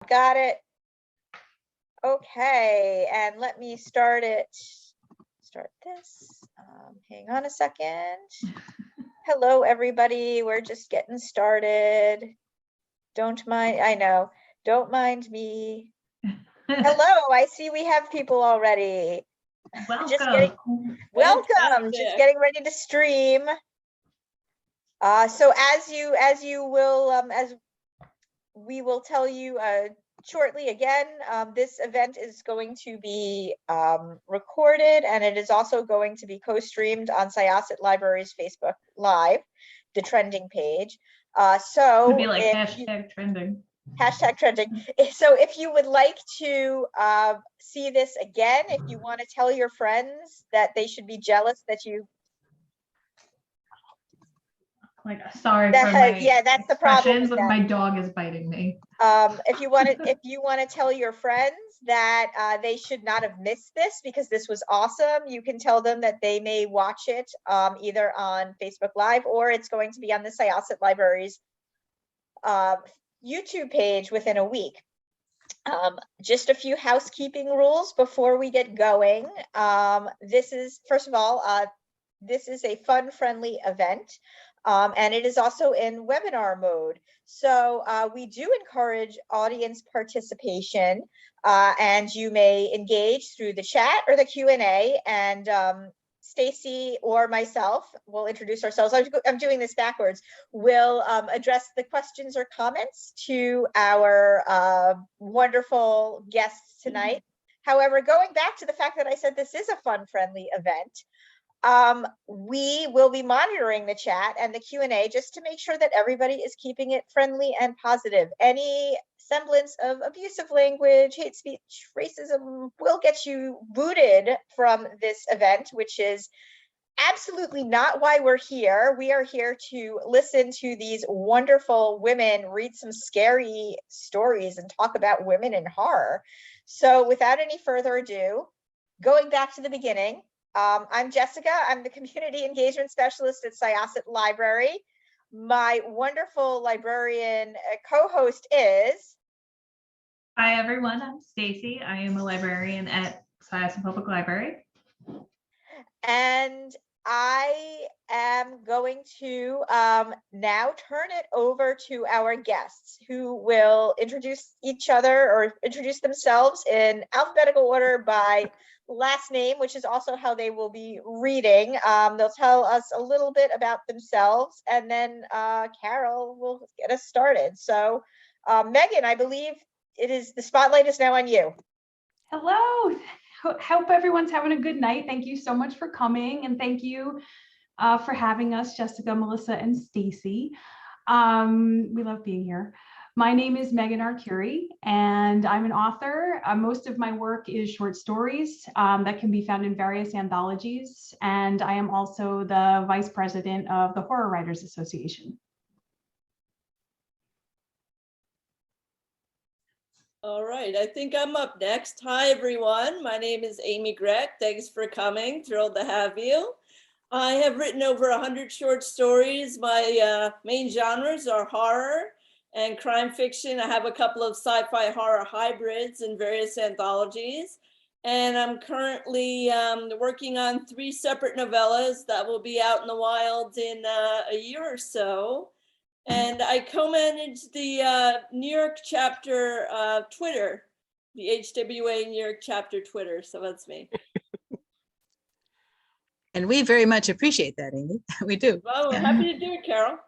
Got it. Okay, and let me start this. Hang on a second. Hello, everybody. We're just getting started. Don't mind, I know, don't mind me. Hello, I see we have people already. Welcome. Welcome, just getting ready to stream. So as we will tell you shortly again, this event is going to be recorded, and it is also going to be co-streamed on Syosset Library's Facebook Live, the trending page. So it'd be like hashtag trending. Hashtag trending. So if you would like to see this again, if you want to tell your friends that they should be jealous that you. Like, sorry for my yeah, that's the problem. But my dog is biting me. If you want to tell your friends that they should not have missed this because this was awesome, you can tell them that they may watch it either on Facebook Live, or it's going to be on the Syosset Library's YouTube page within a week. Just a few housekeeping rules before we get going. This is, first of all, this is a fun, friendly event. And it is also in webinar mode. So we do encourage audience participation, and you may engage through the chat or the Q&A, and Stacy or myself will introduce ourselves. I'm doing this backwards. We'll address the questions or comments to our wonderful guests tonight. However, going back to the fact that I said this is a fun, friendly event, we will be monitoring the chat and the Q&A just to make sure that everybody is keeping it friendly and positive. Any semblance of abusive language, hate speech, racism will get you booted from this event, which is absolutely not why we're here. We are here to listen to these wonderful women read some scary stories and talk about women in horror. So without any further ado, going back to the beginning, I'm Jessica. I'm the Community Engagement Specialist at Syosset Library. My wonderful librarian co-host is... Hi, everyone. I'm Stacy. I am a librarian at Syosset Public Library. And I am going to now turn it over to our guests, who will introduce each other or introduce themselves in alphabetical order by last name, which is also how they will be reading. They'll tell us a little bit about themselves, and then Carol will get us started. So Meghan, I believe the spotlight is now on you. Hello, hope everyone's having a good night. Thank you so much for coming, and thank you for having us, Jessica, Melissa, and Stacy. We love being here. My name is Meghan Arcuri, and I'm an author. Most of my work is short stories that can be found in various anthologies, and I am also the vice president of the Horror Writers Association. All right, I think I'm up next. Hi, everyone. My name is Amy Grech. Thanks for coming. Thrilled to have you. I have written over 100 short stories. My main genres are horror and crime fiction. I have a couple of sci-fi horror hybrids in various anthologies. And I'm currently working on 3 separate novellas that will be out in the wild in a year or so. And I co-manage the New York chapter Twitter, the HWA New York chapter Twitter. So that's me. And we very much appreciate that, Amy. We do. Well, happy to do it, Carol.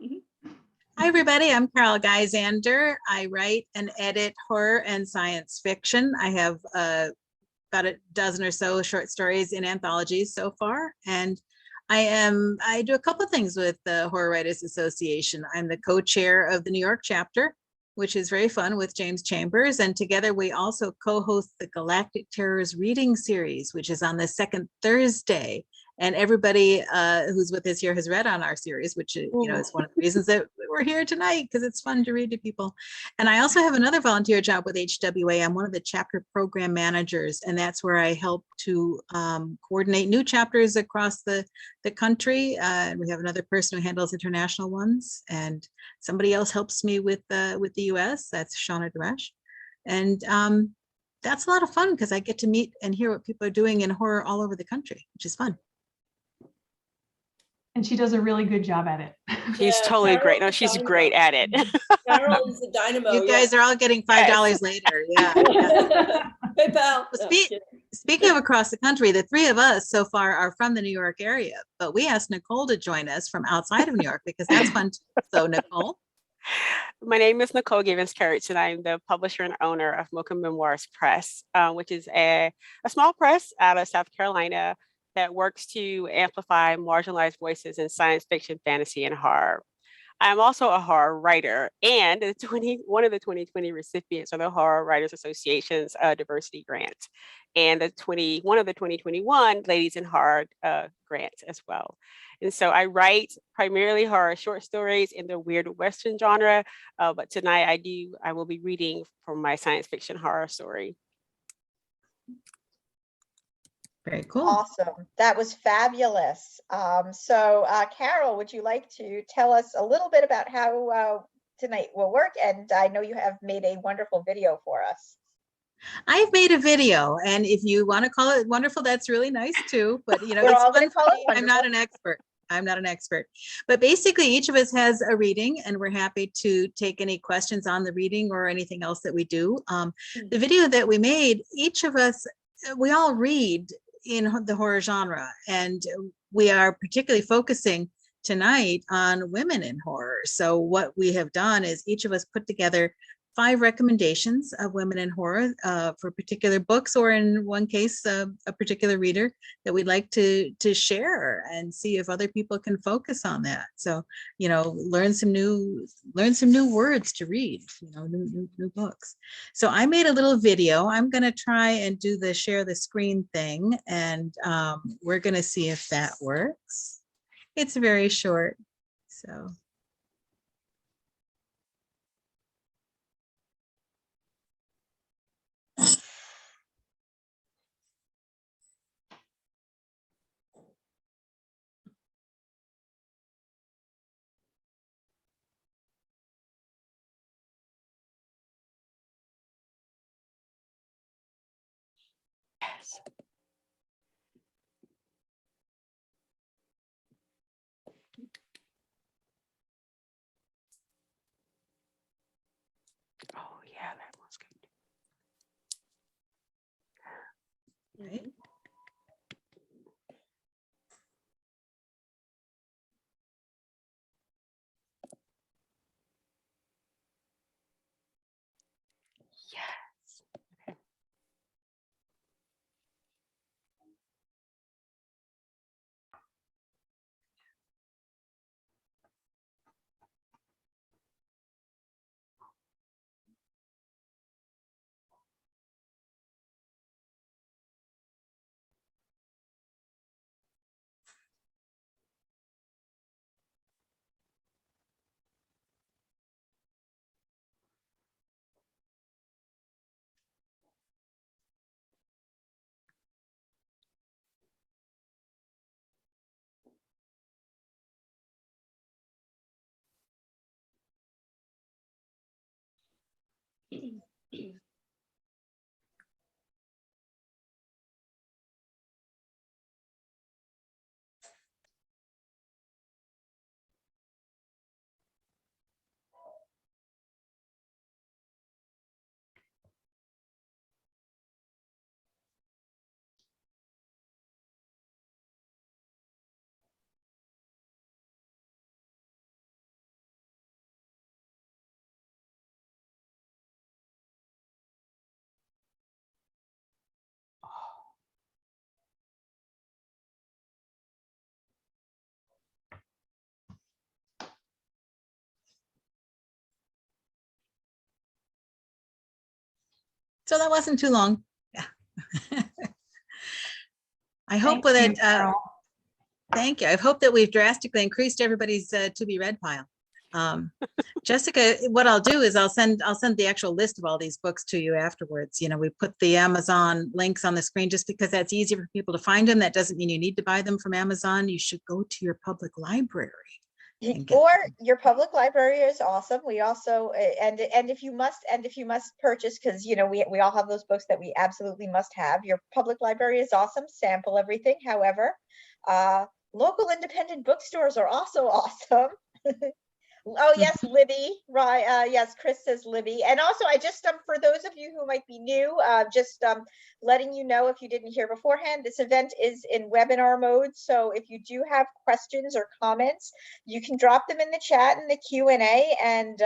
Hi, everybody. I'm Carol Gyzander. I write and edit horror and science fiction. I have about a dozen or so short stories in anthologies so far. And I do a couple of things with the Horror Writers Association. I'm the co-chair of the New York chapter, which is very fun, with James Chambers. And together we also co-host the Galactic Terrors Reading Series, which is on the second Thursday. And everybody who's with us here has read on our series, which is one of the reasons that we're here tonight, because it's fun to read to people. And I also have another volunteer job with HWA. I'm one of the chapter program managers, and that's where I help to coordinate new chapters across the country. And we have another person who handles international ones, and somebody else helps me with the US. That's Shauna Dresch. And that's a lot of fun because I get to meet and hear what people are doing in horror all over the country, which is fun. And she does a really good job at it. She's Yeah, totally great. No, Carol's she's dynamo. great at it. Carol is the dynamo. You guys are all getting $5 later. Yeah. Hey, pal. Well, No, kidding. Speaking of across the country, the three of us so far are from the New York area, but we asked Nicole to join us from outside of New York because that's fun too. So Nicole. My name is Nicole Givens Kurtz, and I'm the publisher and owner of Mocha Memoirs Press, which is a small press out of South Carolina that works to amplify marginalized voices in science fiction, fantasy, and horror. I'm also a horror writer and one of the 2020 recipients of the Horror Writers Association's diversity grant, and one of the 2021 Ladies in Horror grants as well. And so I write primarily horror short stories in the weird Western genre, but tonight I will be reading from my science fiction horror story. Very cool. Awesome. That was fabulous. So Carol, would you like to tell us a little bit about how tonight will work? And I know you have made a wonderful video for us. I've made a video, and if you want to call it wonderful, that's really nice too. But you know, We're it's all gonna fun call for it me. I'm not an expert. I'm not an expert. But basically, each of us has a reading, and we're happy to take any questions on the reading or anything else that we do. The video that we made, each of us, we all read in the horror genre, and we are particularly focusing tonight on women in horror. So what we have done is each of us put together 5 recommendations of women in horror for particular books, or in one case, a particular reader that we'd like to share and see if other people can focus on that. So, you know, learn some new words to read, you know, new books. So I made a little video. I'm going to try and do the share the screen thing, and we're going to see if that works. It's very short, so. Yes. Oh yeah, that one's good. Right. Yes. Okay. So that wasn't too long. Yeah. I hope Thank you, that, Carol. thank you. I hope that we've drastically increased everybody's to be read pile. Jessica, what I'll do is I'll send the actual list of all these books to you afterwards. You know, we put the Amazon links on the screen just because that's easier for people to find them. That doesn't mean you need to buy them from Amazon. You should go to your public library and get Or your public library is awesome. We also and if you must purchase, because you know we all have those books that we absolutely must have. Your public library is awesome. Sample everything. However, local independent bookstores are also awesome. Oh yes, Libby, right? Yes, Chris says Libby. And also, I just for those of you who might be new, just letting you know, if you didn't hear beforehand, this event is in webinar mode. So if you do have questions or comments, you can drop them in the chat in the Q&A, and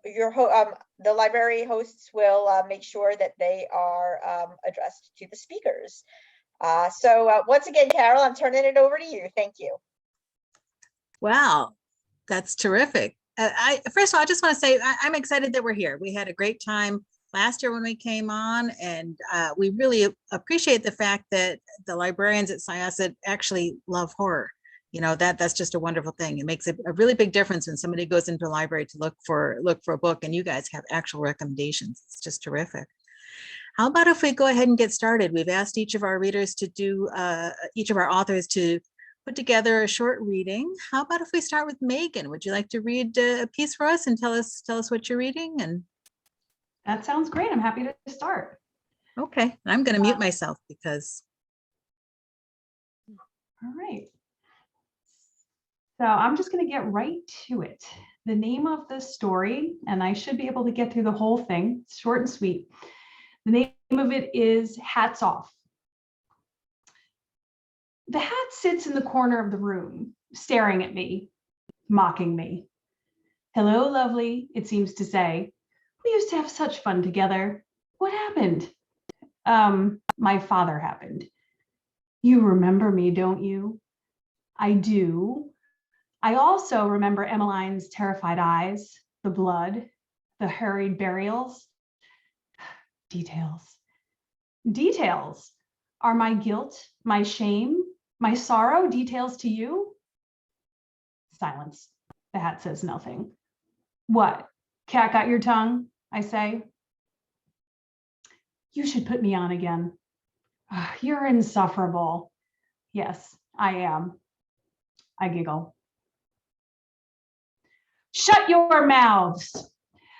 the library hosts will make sure that they are addressed to the speakers. So once again, Carol, I'm turning it over to you. Thank you. Wow, that's terrific. First of all, I just want to say I'm excited that we're here. We had a great time last year when we came on, and we really appreciate the fact that the librarians at Syosset actually love horror. You know, that's just a wonderful thing. It makes a really big difference when somebody goes into a library to look for a book, and you guys have actual recommendations. It's just terrific. How about if we go ahead and get started? We've asked each of our readers to do, each of our authors to put together a short reading. How about if we start with Meghan? Would you like to read a piece for us and tell us what you're reading? And that sounds great. I'm happy to start. Okay, I'm going to mute myself because. All right. So I'm just going to get right to it. The name of the story, and I should be able to get through the whole thing, it's short and sweet. The name of it is Hats Off. The hat sits in the corner of the room, staring at me, mocking me. Hello, lovely, it seems to say. We used to have such fun together. What happened? My father happened. You remember me, don't you? I do. I also remember Emmeline's terrified eyes, the blood, the hurried burials. Details. Details. Are my guilt, my shame, my sorrow details to you? Silence. The hat says nothing. What? Cat got your tongue? I say. You should put me on again. You're insufferable. Yes, I am. I giggle. Shut your mouths.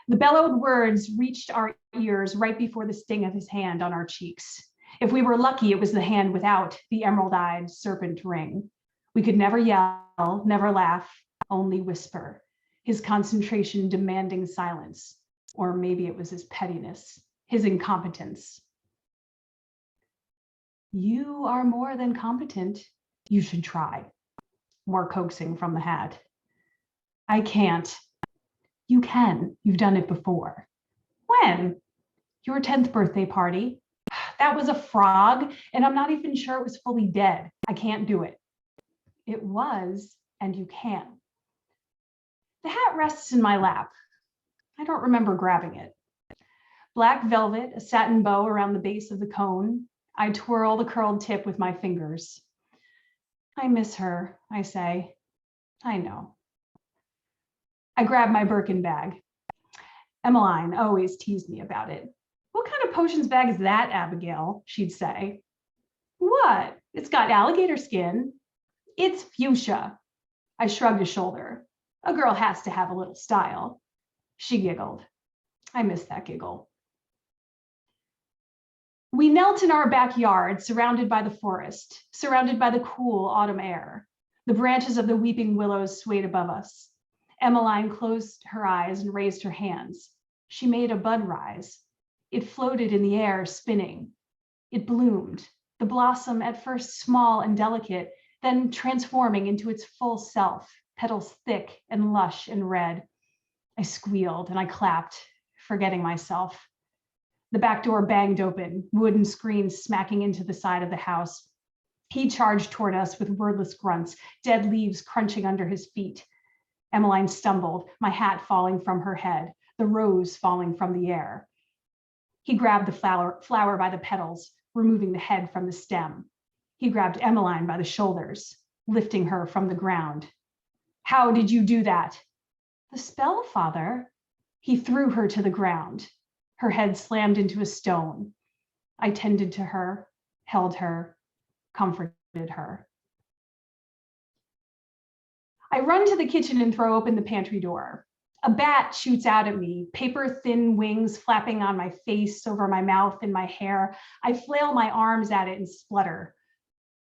The bellowed words reached our ears right before the sting of his hand on our cheeks. If we were lucky, it was the hand without the emerald-eyed serpent ring. We could never yell, never laugh, only whisper, his concentration demanding silence. Or maybe it was his pettiness, his incompetence. You are more than competent. You should try. More coaxing from the hat. I can't. You can. You've done it before. When? Your 10th birthday party. That was a frog, and I'm not even sure it was fully dead. I can't do it. It was, and you can. The hat rests in my lap. I don't remember grabbing it. Black velvet, a satin bow around the base of the cone. I twirl the curled tip with my fingers. I miss her, I say. I know. I grab my Birkin bag. Emmeline always teased me about it. What kind of potions bag is that, Abigail? She'd say. What? It's got alligator skin. It's fuchsia. I shrugged a shoulder. A girl has to have a little style. She giggled. I miss that giggle. We knelt in our backyard, surrounded by the forest, surrounded by the cool autumn air. The branches of the weeping willows swayed above us. Emmeline closed her eyes and raised her hands. She made a bud rise. It floated in the air, spinning. It bloomed, the blossom at first small and delicate, then transforming into its full self, petals thick and lush and red. I squealed and I clapped, forgetting myself. The back door banged open, wooden screens smacking into the side of the house. He charged toward us with wordless grunts, dead leaves crunching under his feet. Emmeline stumbled, my hat falling from her head, the rose falling from the air. He grabbed the flower by the petals, removing the head from the stem. He grabbed Emmeline by the shoulders, lifting her from the ground. How did you do that? The spell, Father. He threw her to the ground. Her head slammed into a stone. I tended to her, held her, comforted her. I run to the kitchen and throw open the pantry door. A bat shoots out at me, paper-thin wings flapping on my face, over my mouth and my hair. I flail my arms at it and splutter.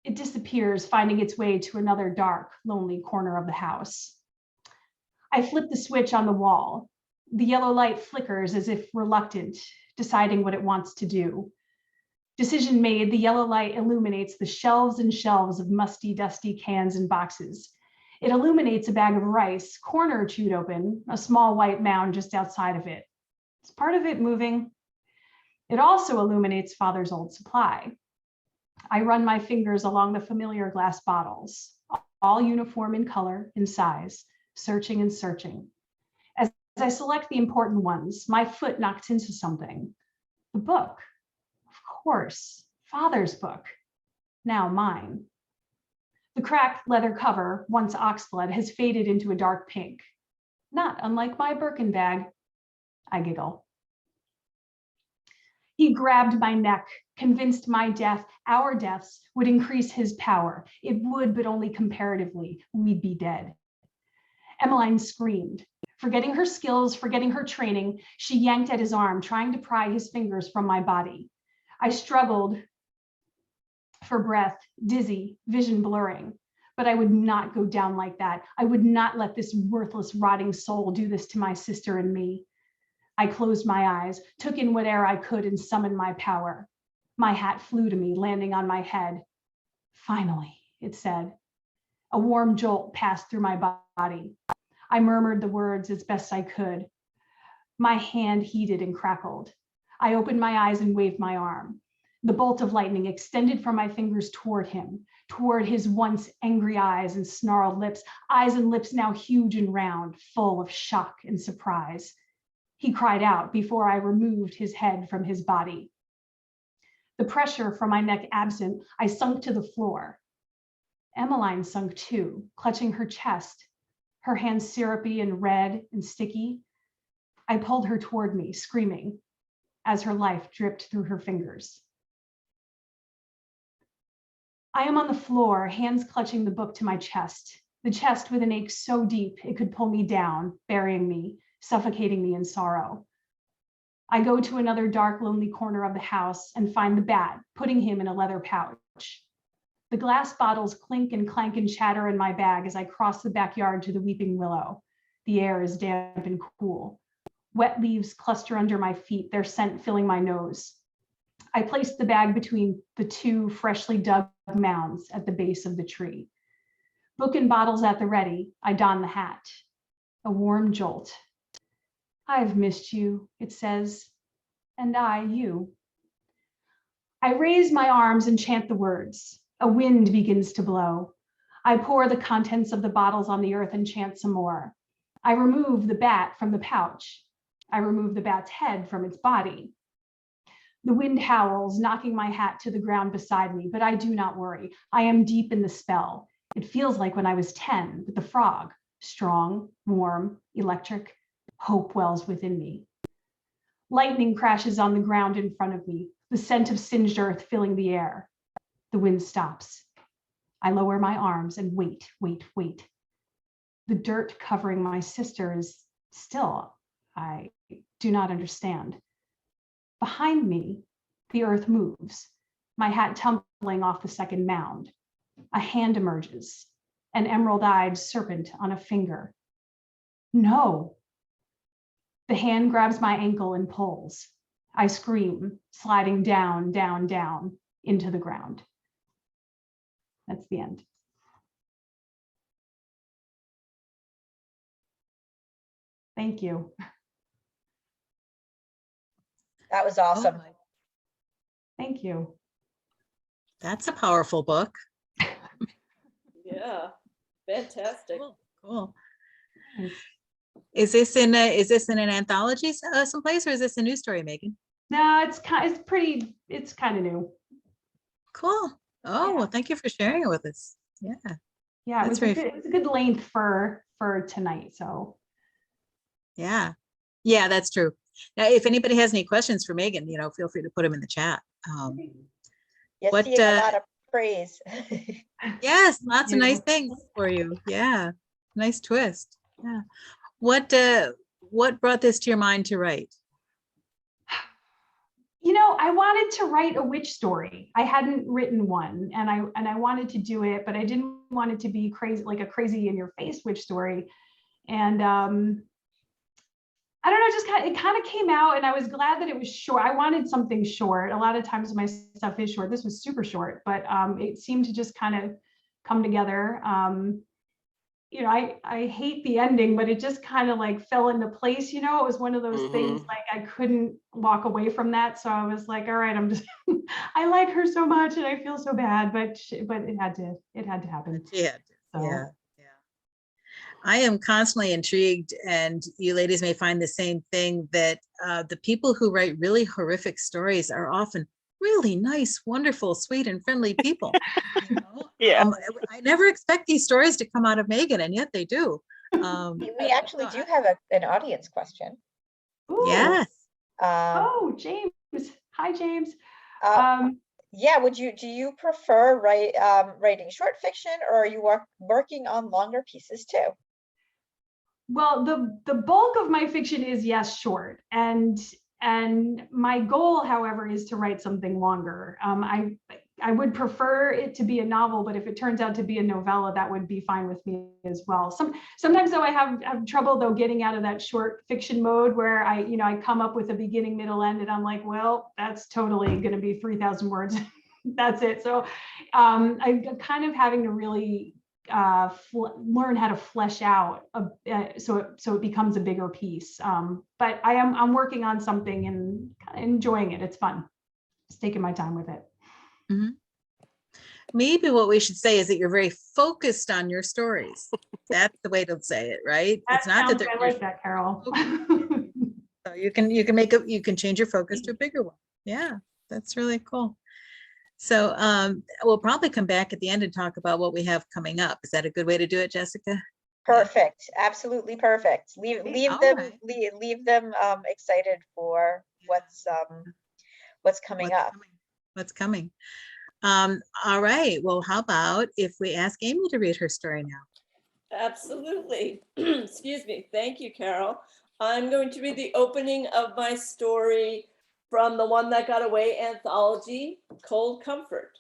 It disappears, finding its way to another dark, lonely corner of the house. I flip the switch on the wall. The yellow light flickers as if reluctant, deciding what it wants to do. Decision made, the yellow light illuminates the shelves and shelves of musty, dusty cans and boxes. It illuminates a bag of rice, corner chewed open, a small white mound just outside of it. Is part of it moving? It also illuminates Father's old supply. I run my fingers along the familiar glass bottles, all uniform in color and size, searching and searching. As I select the important ones, my foot knocks into something. The book, of course, Father's book, now mine. The cracked leather cover, once oxblood, has faded into a dark pink. Not unlike my Birkin bag. I giggle. He grabbed my neck, convinced my death, our deaths, would increase his power. It would, but only comparatively. We'd be dead. Emmeline screamed. Forgetting her skills, forgetting her training, she yanked at his arm, trying to pry his fingers from my body. I struggled for breath, dizzy, vision blurring. But I would not go down like that. I would not let this worthless, rotting soul do this to my sister and me. I closed my eyes, took in what air I could, and summoned my power. My hat flew to me, landing on my head. Finally, it said. A warm jolt passed through my body. I murmured the words as best I could. My hand heated and crackled. I opened my eyes and waved my arm. The bolt of lightning extended from my fingers toward him, toward his once angry eyes and snarled lips, eyes and lips now huge and round, full of shock and surprise. He cried out before I removed his head from his body. The pressure from my neck absent, I sunk to the floor. Emmeline sunk too, clutching her chest, her hands syrupy and red and sticky. I pulled her toward me, screaming, as her life dripped through her fingers. I am on the floor, hands clutching the book to my chest, the chest with an ache so deep it could pull me down, burying me, suffocating me in sorrow. I go to another dark, lonely corner of the house and find the bat, putting him in a leather pouch. The glass bottles clink and clank and chatter in my bag as I cross the backyard to the weeping willow. The air is damp and cool. Wet leaves cluster under my feet, their scent filling my nose. I place the bag between the two freshly dug mounds at the base of the tree. Book and bottles at the ready, I don the hat. A warm jolt. I've missed you, it says, and I you. I raise my arms and chant the words. A wind begins to blow. I pour the contents of the bottles on the earth and chant some more. I remove the bat from the pouch. I remove the bat's head from its body. The wind howls, knocking my hat to the ground beside me, but I do not worry. I am deep in the spell. It feels like when I was 10 with the frog, strong, warm, electric. Hope wells within me. Lightning crashes on the ground in front of me, the scent of singed earth filling the air. The wind stops. I lower my arms and wait, wait, wait. The dirt covering my sister is still, I do not understand. Behind me, the earth moves, my hat tumbling off the second mound. A hand emerges, an emerald-eyed serpent on a finger. No. The hand grabs my ankle and pulls. I scream, sliding down, down, down into the ground. That's the end. Thank you. That was awesome. Oh, Thank you. that's a powerful book. Yeah, fantastic. Cool. Cool. Is this in an anthology someplace, or is this a news story, Megan? No, it's kind of new. Cool. Oh, Yeah. well, thank you for sharing it with us. Yeah. Yeah, That's it was a good length for tonight. So Yeah. Yeah, that's true. Now, if anybody has any questions for Megan, feel free to put them in the chat. You're What, seeing a lot of praise. Yes, lots of Yeah. nice things for you. Yeah. Nice twist. Yeah. What brought this to your mind to write? You know, I wanted to write a witch story. I hadn't written one, and I wanted to do it, but I didn't want it to be crazy, like a crazy in your face witch story. And I don't know, it kind of came out, and I was glad that it was short. I wanted something short. A lot of times my stuff is short. This was super short, but it seemed to just kind of come together. You know, I hate the ending, but it just kind of like fell into place. You know, it was one of those things like I couldn't walk away from that. So I was like, all right, I'm just, I like her so much and I feel so bad, but it had to happen. Yeah. So. Yeah. I am constantly intrigued, and you ladies may find the same thing, that the people who write really horrific stories are often really nice, wonderful, sweet, and friendly people. You know? Yeah. I never expect these stories to come out of Meghan, and yet they do. We actually do have an audience question. Ooh. Yes. Oh, James. Hi, James. Yeah, do you prefer writing short fiction, or are you working on longer pieces too? Well, the bulk of my fiction is, yes, short, and my goal, however, is to write something longer. I would prefer it to be a novel, but if it turns out to be a novella, that would be fine with me as well. Sometimes though I have trouble though getting out of that short fiction mode where I come up with a beginning, middle, end, and I'm like, well, that's totally going to be 3,000 words. That's it. So I'm kind of having to really learn how to flesh out so it becomes a bigger piece. But I'm working on something and enjoying it. It's fun. Just taking my time with it. Mm-hmm. Maybe what we should say is that you're very focused on your stories. That's the way to say it, right? That it's not that I like that, Carol. So you can change your focus to a bigger one. Yeah, that's really cool. So we'll probably come back at the end and talk about what we have coming up. Is that a good way to do it, Jessica? Perfect. Absolutely perfect. Leave them excited for what's coming up. What's coming. All right. Well, how about if we ask Amy to read her story now? Absolutely. Excuse me. Thank you, Carol. I'm going to read the opening of my story from the One That Got Away anthology, Cold Comfort.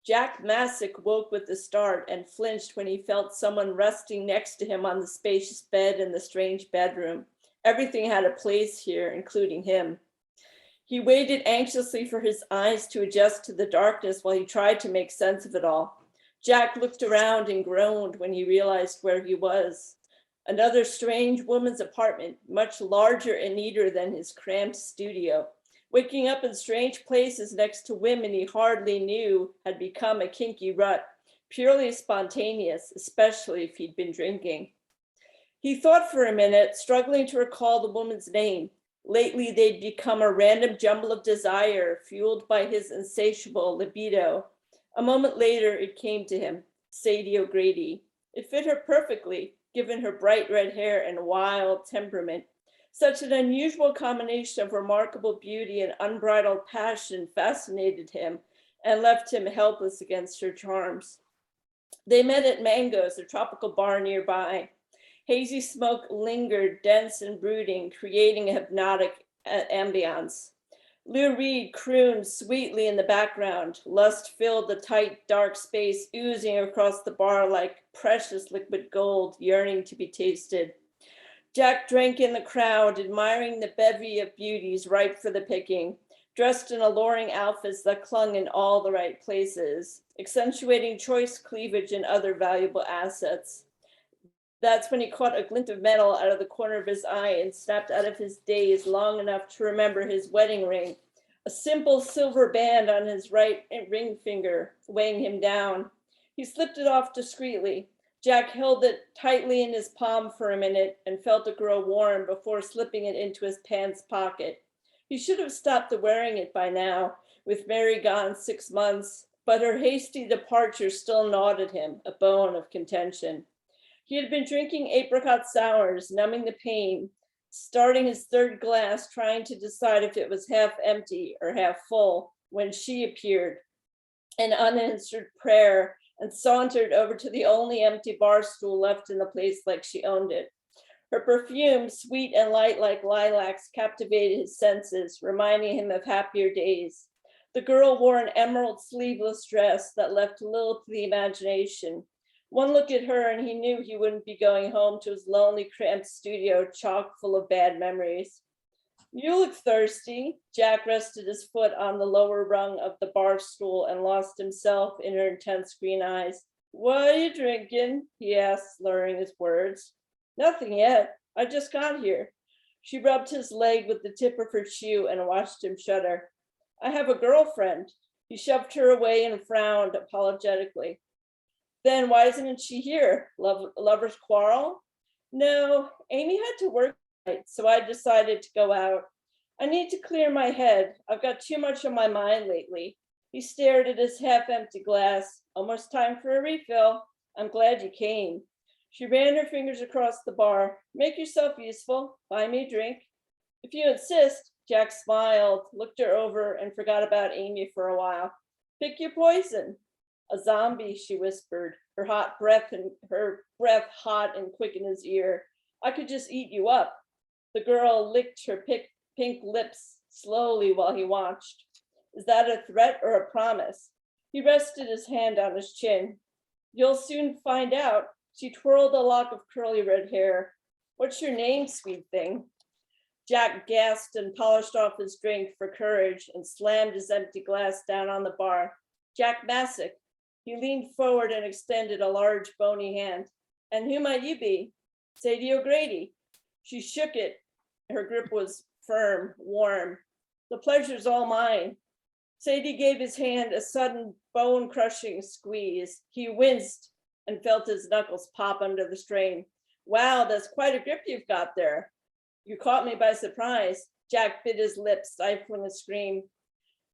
Jack Masick woke with the start and flinched when he felt someone resting next to him on the spacious bed in the strange bedroom. Everything had a place here, including him. He waited anxiously for his eyes to adjust to the darkness while he tried to make sense of it all. Jack looked around and groaned when he realized where he was. Another strange woman's apartment, much larger and neater than his cramped studio. Waking up in strange places next to women he hardly knew had become a kinky rut, purely spontaneous, especially if he'd been drinking. He thought for a minute, struggling to recall the woman's name. Lately, they'd become a random jumble of desire, fueled by his insatiable libido. A moment later, it came to him, Sadie O'Grady. It fit her perfectly, given her bright red hair and wild temperament. Such an unusual combination of remarkable beauty and unbridled passion fascinated him and left him helpless against her charms. They met at Mango's, a tropical bar nearby. Hazy smoke lingered, dense and brooding, creating a hypnotic ambiance. Lou Reed crooned sweetly in the background. Lust filled the tight, dark space, oozing across the bar like precious liquid gold, yearning to be tasted. Jack drank in the crowd, admiring the bevy of beauties ripe for the picking, dressed in alluring outfits that clung in all the right places, accentuating choice cleavage and other valuable assets. That's when he caught a glint of metal out of the corner of his eye and snapped out of his daze long enough to remember his wedding ring, a simple silver band on his right ring finger, weighing him down. He slipped it off discreetly. Jack held it tightly in his palm for a minute and felt it grow warm before slipping it into his pants pocket. He should have stopped wearing it by now, with Mary gone 6 months, but her hasty departure still gnawed at him, a bone of contention. He had been drinking apricot sours, numbing the pain, starting his third glass, trying to decide if it was half empty or half full, when she appeared, an unanswered prayer and sauntered over to the only empty bar stool left in the place like she owned it. Her perfume, sweet and light like lilacs, captivated his senses, reminding him of happier days. The girl wore an emerald sleeveless dress that left little to the imagination. One look at her and he knew he wouldn't be going home to his lonely, cramped studio chock full of bad memories. You look thirsty. Jack rested his foot on the lower rung of the bar stool and lost himself in her intense green eyes. What are you drinking? He asked, slurring his words. Nothing yet. I just got here. She rubbed his leg with the tip of her shoe and watched him shudder. I have a girlfriend. He shoved her away and frowned apologetically. Then why isn't she here? Lovers quarrel? No, Amy had to work tonight, so I decided to go out. I need to clear my head. I've got too much on my mind lately. He stared at his half-empty glass. Almost time for a refill. I'm glad you came. She ran her fingers across the bar. Make yourself useful. Buy me a drink. If you insist. Jack smiled, looked her over, and forgot about Amy for a while. Pick your poison. A zombie, she whispered, her breath hot and quick in his ear. I could just eat you up. The girl licked her pink lips slowly while he watched. Is that a threat or a promise? He rested his hand on his chin. You'll soon find out. She twirled a lock of curly red hair. What's your name, sweet thing? Jack gasped and polished off his drink for courage and slammed his empty glass down on the bar. Jack Massick. He leaned forward and extended a large bony hand. And who might you be? Sadie O'Grady. She shook it. Her grip was firm, warm. The pleasure's all mine. Sadie gave his hand a sudden bone-crushing squeeze. He winced and felt his knuckles pop under the strain. Wow, that's quite a grip you've got there. You caught me by surprise. Jack bit his lips, stifling a scream.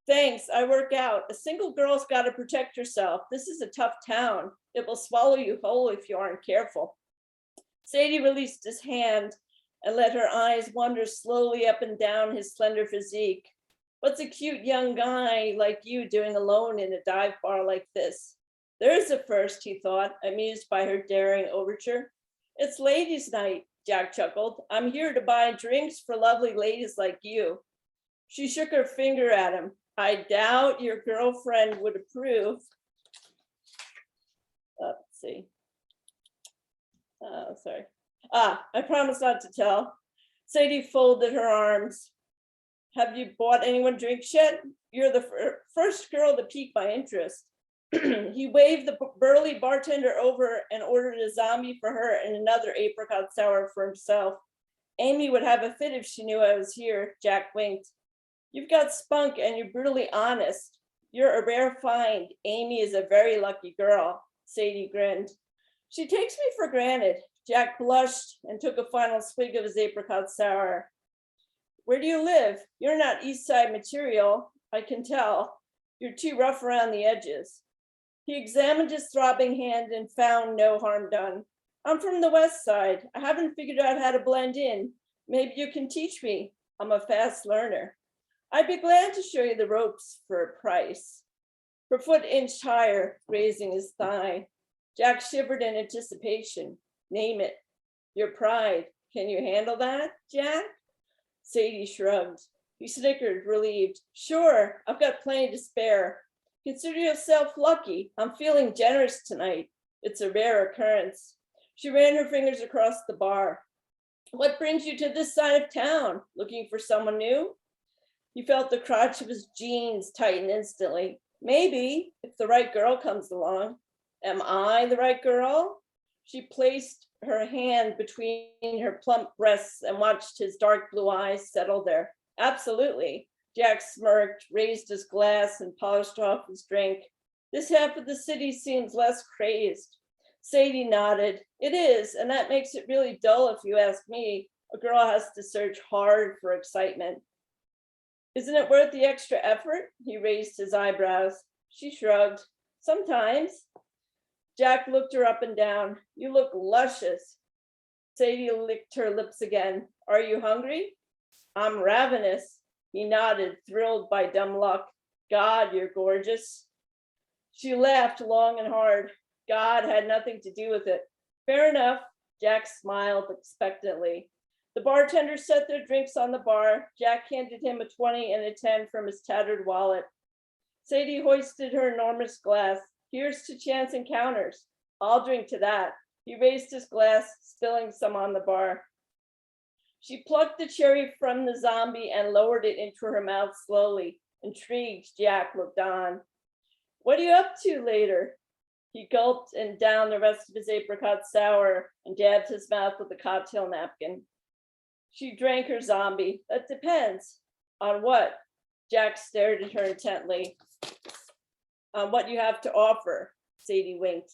Thanks, I work out. A single girl's got to protect herself. This is a tough town. It will swallow you whole if you aren't careful. Sadie released his hand and let her eyes wander slowly up and down his slender physique. What's a cute young guy like you doing alone in a dive bar like this? There's a first, he thought, amused by her daring overture. It's ladies' night, Jack chuckled. I'm here to buy drinks for lovely ladies like you. She shook her finger at him. I doubt your girlfriend would approve. Let's see. Sorry. I promise not to tell. Sadie folded her arms. Have you bought anyone drinks yet? You're the first girl to pique my interest. He waved the burly bartender over and ordered a zombie for her and another apricot sour for himself. Amy would have a fit if she knew I was here, Jack winked. You've got spunk and you're brutally honest. You're a rare find. Amy is a very lucky girl, Sadie grinned. She takes me for granted. Jack blushed and took a final swig of his apricot sour. Where do you live? You're not East Side material, I can tell. You're too rough around the edges. He examined his throbbing hand and found no harm done. I'm from the West Side. I haven't figured out how to blend in. Maybe you can teach me. I'm a fast learner. I'd be glad to show you the ropes for a price. Her foot inched higher, grazing his thigh. Jack shivered in anticipation. Name it. Your pride. Can you handle that, Jack? Sadie shrugged. He snickered, relieved. Sure, I've got plenty to spare. Consider yourself lucky. I'm feeling generous tonight. It's a rare occurrence. She ran her fingers across the bar. What brings you to this side of town? Looking for someone new? He felt the crotch of his jeans tighten instantly. Maybe, if the right girl comes along. Am I the right girl? She placed her hand between her plump breasts and watched his dark blue eyes settle there. Absolutely. Jack smirked, raised his glass, and polished off his drink. This half of the city seems less crazed. Sadie nodded. It is, and that makes it really dull if you ask me. A girl has to search hard for excitement. Isn't it worth the extra effort? He raised his eyebrows. She shrugged. Sometimes. Jack looked her up and down. You look luscious. Sadie licked her lips again. Are you hungry? I'm ravenous. He nodded, thrilled by dumb luck. God, you're gorgeous. She laughed long and hard. God had nothing to do with it. Fair enough. Jack smiled expectantly. The bartender set their drinks on the bar. Jack handed him a 20 and a 10 from his tattered wallet. Sadie hoisted her enormous glass. Here's to chance encounters. I'll drink to that. He raised his glass, spilling some on the bar. She plucked the cherry from the zombie and lowered it into her mouth slowly. Intrigued, Jack looked on. What are you up to later? He gulped and downed the rest of his apricot sour and dabbed his mouth with a cocktail napkin. She drank her zombie. That depends. On what? Jack stared at her intently. On what you have to offer, Sadie winked.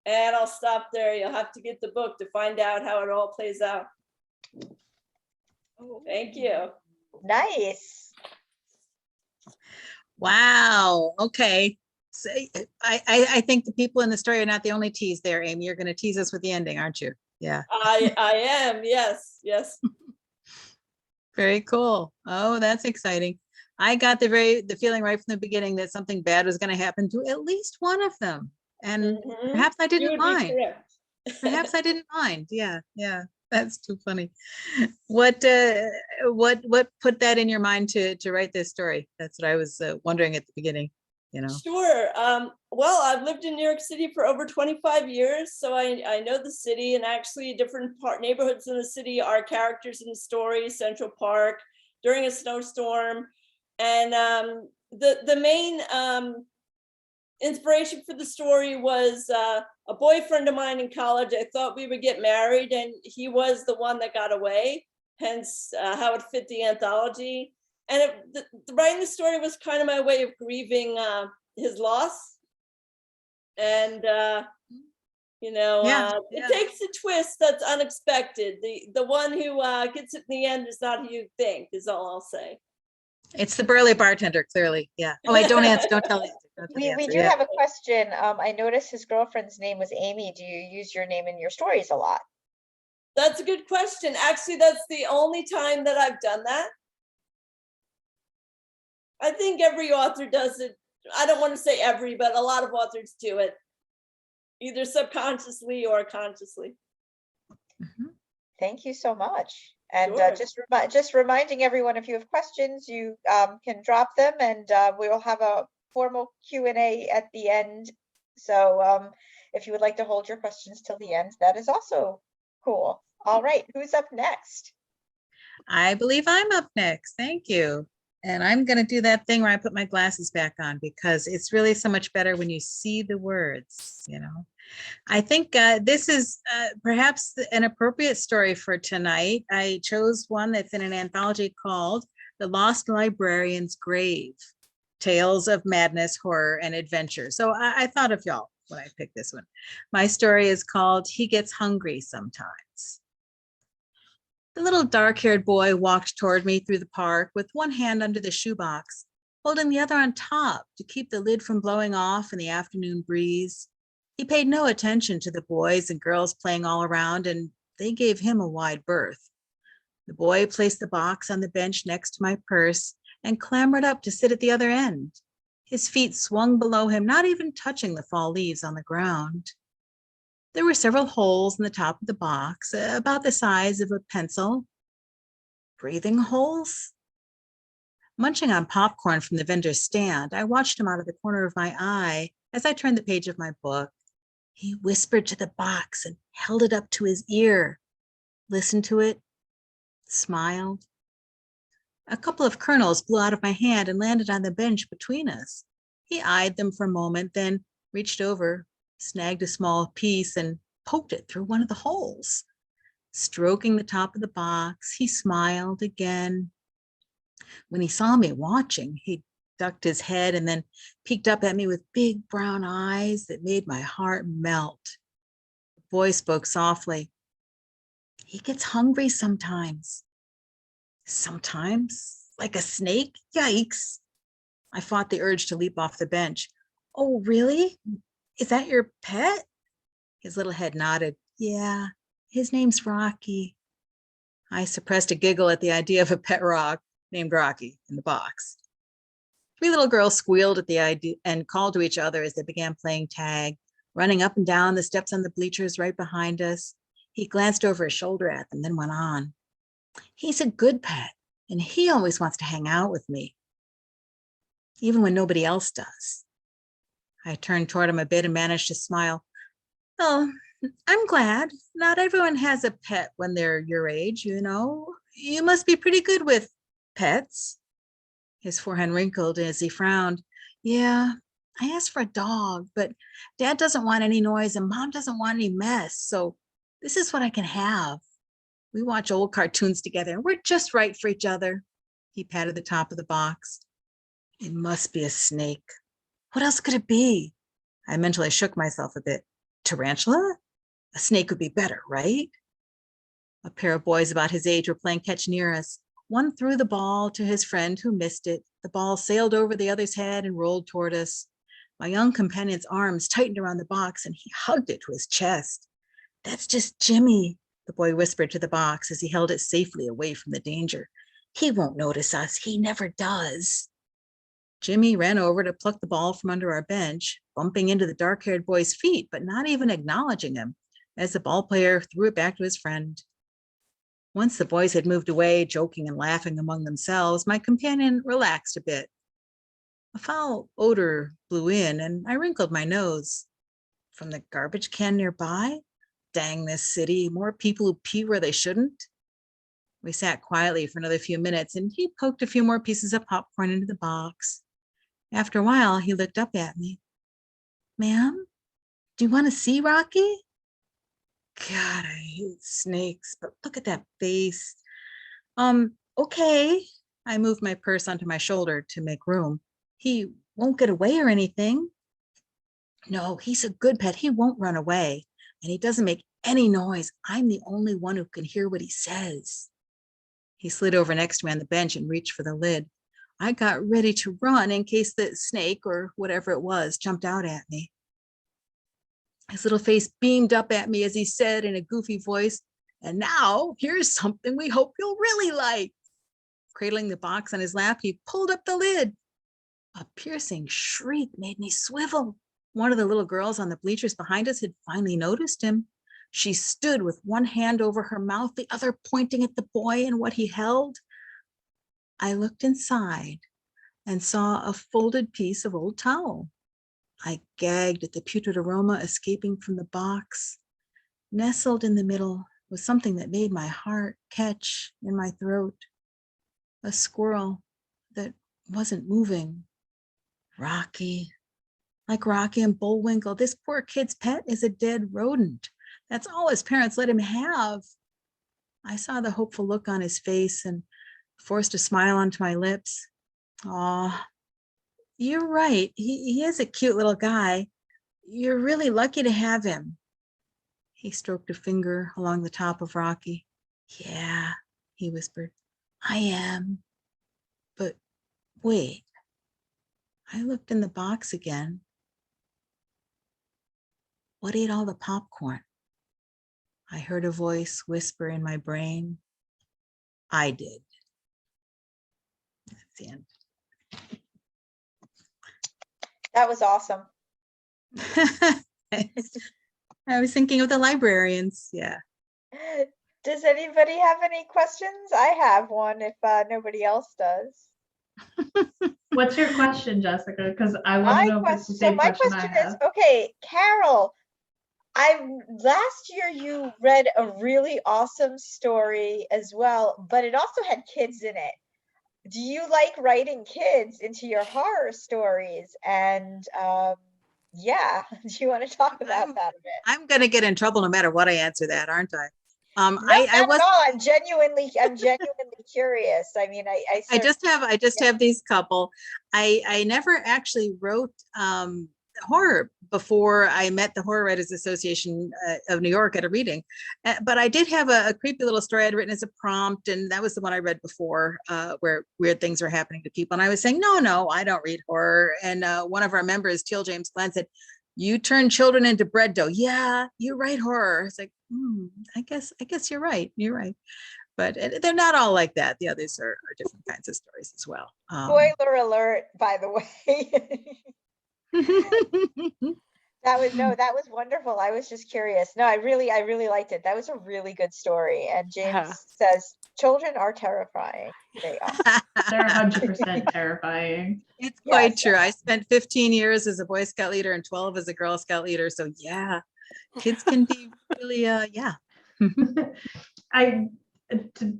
And I'll stop there. You'll have to get the book to find out how it all plays out. Thank you. Nice. Wow. Okay. So I think the people in the story are not the only tease there, Amy. You're going to tease us with the ending, aren't you? Yeah. I am. Yes. Yes. Very cool. Oh, that's exciting. I got the feeling right from the beginning that something bad was going to happen to at least one of them. And Mhm. perhaps I You didn't would be mind. correct. Perhaps I didn't mind. Yeah. Yeah. That's too funny. What put that in your mind to write this story? That's what I was wondering at the beginning, you know. Sure. Well, I've lived in New York City for over 25 years, so I know the city, and actually different neighborhoods in the city are characters in the story. Central Park during a snowstorm, and the main inspiration for the story was a boyfriend of mine in college. I thought we would get married, and he was the one that got away. Hence, how it fit the anthology. And writing the story was kind of my way of grieving his loss. And, it takes a twist that's unexpected. The one who gets it in the end is not who you think, is all I'll say. It's the burly bartender, clearly. Yeah. Oh, wait, don't answer. Don't tell the answer. Don't tell the We answer. do Yeah. have a question. I noticed his girlfriend's name was Amy. Do you use your name in your stories a lot? That's a good question. Actually, that's the only time that I've done that. I think every author does it. I don't want to say every, but a lot of authors do it, either subconsciously or consciously. Mhm. Thank you so much. And Sure. just reminding everyone, if you have questions, you can drop them, and we will have a formal Q&A at the end. So if you would like to hold your questions till the end, that is also cool. All right, who's up next? I believe I'm up next. Thank you. And I'm going to do that thing where I put my glasses back on, because it's really so much better when you see the words, you know. I think this is perhaps an appropriate story for tonight. I chose one that's in an anthology called The Lost Librarian's Grave, Tales of Madness, Horror, and Adventure. So I thought of y'all when I picked this one. My story is called He Gets Hungry Sometimes. The little dark-haired boy walked toward me through the park with one hand under the shoebox, holding the other on top to keep the lid from blowing off in the afternoon breeze. He paid no attention to the boys and girls playing all around, and they gave him a wide berth. The boy placed the box on the bench next to my purse and clambered up to sit at the other end. His feet swung below him, not even touching the fall leaves on the ground. There were several holes in the top of the box, about the size of a pencil. Breathing holes? Munching on popcorn from the vendor's stand, I watched him out of the corner of my eye as I turned the page of my book. He whispered to the box and held it up to his ear, listened to it, smiled. A couple of kernels blew out of my hand and landed on the bench between us. He eyed them for a moment, then reached over, snagged a small piece, and poked it through one of the holes. Stroking the top of the box, he smiled again. When he saw me watching, he ducked his head and then peeked up at me with big brown eyes that made my heart melt. The boy spoke softly. He gets hungry sometimes. Sometimes? Like a snake? Yikes. I fought the urge to leap off the bench. Oh, really? Is that your pet? His little head nodded. Yeah, his name's Rocky. I suppressed a giggle at the idea of a pet rock named Rocky in the box. Three little girls squealed at the idea and called to each other as they began playing tag, running up and down the steps on the bleachers right behind us. He glanced over his shoulder at them, then went on. He's a good pet, and he always wants to hang out with me, even when nobody else does. I turned toward him a bit and managed to smile. Oh, I'm glad. Not everyone has a pet when they're your age, you know. You must be pretty good with pets. His forehead wrinkled as he frowned. Yeah, I asked for a dog, but Dad doesn't want any noise and Mom doesn't want any mess. So this is what I can have. We watch old cartoons together and we're just right for each other. He patted the top of the box. It must be a snake. What else could it be? I mentally shook myself a bit. Tarantula? A snake would be better, right? A pair of boys about his age were playing catch near us. One threw the ball to his friend who missed it. The ball sailed over the other's head and rolled toward us. My young companion's arms tightened around the box and he hugged it to his chest. That's just Jimmy, the boy whispered to the box as he held it safely away from the danger. He won't notice us. He never does. Jimmy ran over to pluck the ball from under our bench, bumping into the dark-haired boy's feet, but not even acknowledging him, as the ball player threw it back to his friend. Once the boys had moved away, joking and laughing among themselves, my companion relaxed a bit. A foul odor blew in, and I wrinkled my nose. From the garbage can nearby? Dang this city, more people who pee where they shouldn't. We sat quietly for another few minutes, and he poked a few more pieces of popcorn into the box. After a while, he looked up at me. Ma'am, do you want to see Rocky? God, I hate snakes, but look at that face. Okay. I moved my purse onto my shoulder to make room. He won't get away or anything. No, he's a good pet. He won't run away. And he doesn't make any noise. I'm the only one who can hear what he says. He slid over next to me on the bench and reached for the lid. I got ready to run in case the snake or whatever it was jumped out at me. His little face beamed up at me as he said in a goofy voice, and now here's something we hope you'll really like. Cradling the box on his lap, he pulled up the lid. A piercing shriek made me swivel. One of the little girls on the bleachers behind us had finally noticed him. She stood with one hand over her mouth, the other pointing at the boy and what he held. I looked inside and saw a folded piece of old towel. I gagged at the putrid aroma escaping from the box. Nestled in the middle was something that made my heart catch in my throat. A squirrel that wasn't moving. Rocky. Like Rocky and Bullwinkle, this poor kid's pet is a dead rodent. That's all his parents let him have. I saw the hopeful look on his face and forced a smile onto my lips. Aw. You're right. He is a cute little guy. You're really lucky to have him. He stroked a finger along the top of Rocky. Yeah, he whispered. I am. But wait. I looked in the box again. What ate all the popcorn? I heard a voice whisper in my brain. I did. That's the end. That was awesome. I was thinking of the librarians. Yeah. Does anybody have any questions? I have one if nobody else does. What's your question, Jessica? Because I want to know if it's the same my question I question is, have. okay, Carol, last year you read a really awesome story as well, but it also had kids in it. Do you like writing kids into your horror stories? And yeah, do you want to talk about that a bit? I'm going to get in trouble no matter what I answer that, aren't I? No, not at all. I'm genuinely curious. I mean, I just have these couple. I never actually wrote horror before I met the Horror Writers Association of New York at a reading, but I did have a creepy little story I'd written as a prompt, and that was the one I read before, where weird things were happening to people, and I was saying, no, I don't read horror, and one of our members, Teal James Glenn, said, you turn children into bread dough. Yeah, you write horror. It's like, I guess you're right. You're right. But they're not all like that. The others are different kinds of stories as well. Spoiler alert, by the way. That was wonderful. I was just curious. No, I really liked it. That was a really good story. And James says, children are terrifying. They are. They're 100% terrifying. It's quite Yes. true. I spent 15 years as a Boy Scout leader and 12 as a Girl Scout leader. So yeah, kids can be really, yeah. To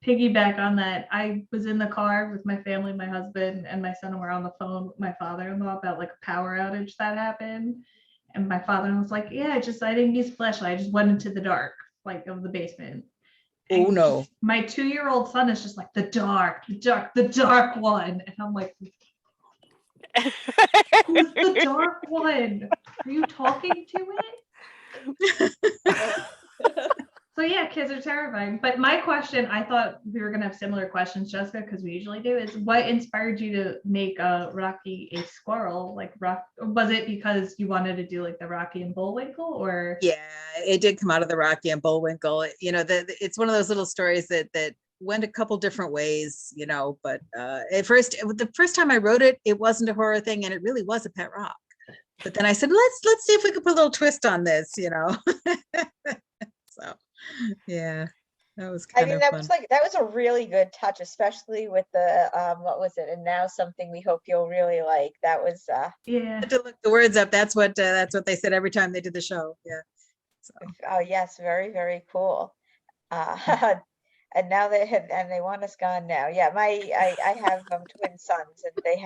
piggyback on that, I was in the car with my family, my husband and my son, and we're on the phone with my father-in-law about like a power outage that happened. And my father-in-law was like, yeah, I didn't use a flashlight. I just went into the dark, like of the basement. And Oh no. my 2-year-old son is just like, the dark one. And I'm like, who's the dark one? Are you talking to it? So yeah, kids are terrifying. But my question, I thought we were gonna have similar questions, Jessica, because we usually do, is what inspired you to make Rocky a squirrel? Like was it because you wanted to do like the Rocky and Bullwinkle, or? Yeah, it did come out of the Rocky and Bullwinkle. You know, it's one of those little stories that went a couple different ways, you know, but the first time I wrote it, it wasn't a horror thing, and it really was a pet rock. But then I said, let's see if we could put a little twist on this, you know. So yeah, that was kind of fun. That was a really good touch, especially with the what was it? And now something we hope you'll really like. That was yeah. To look the words up. That's what they said every time they did the show. Yeah. So. Oh yes, very, very cool. And now they want us gone now. Yeah, I have twin sons, and they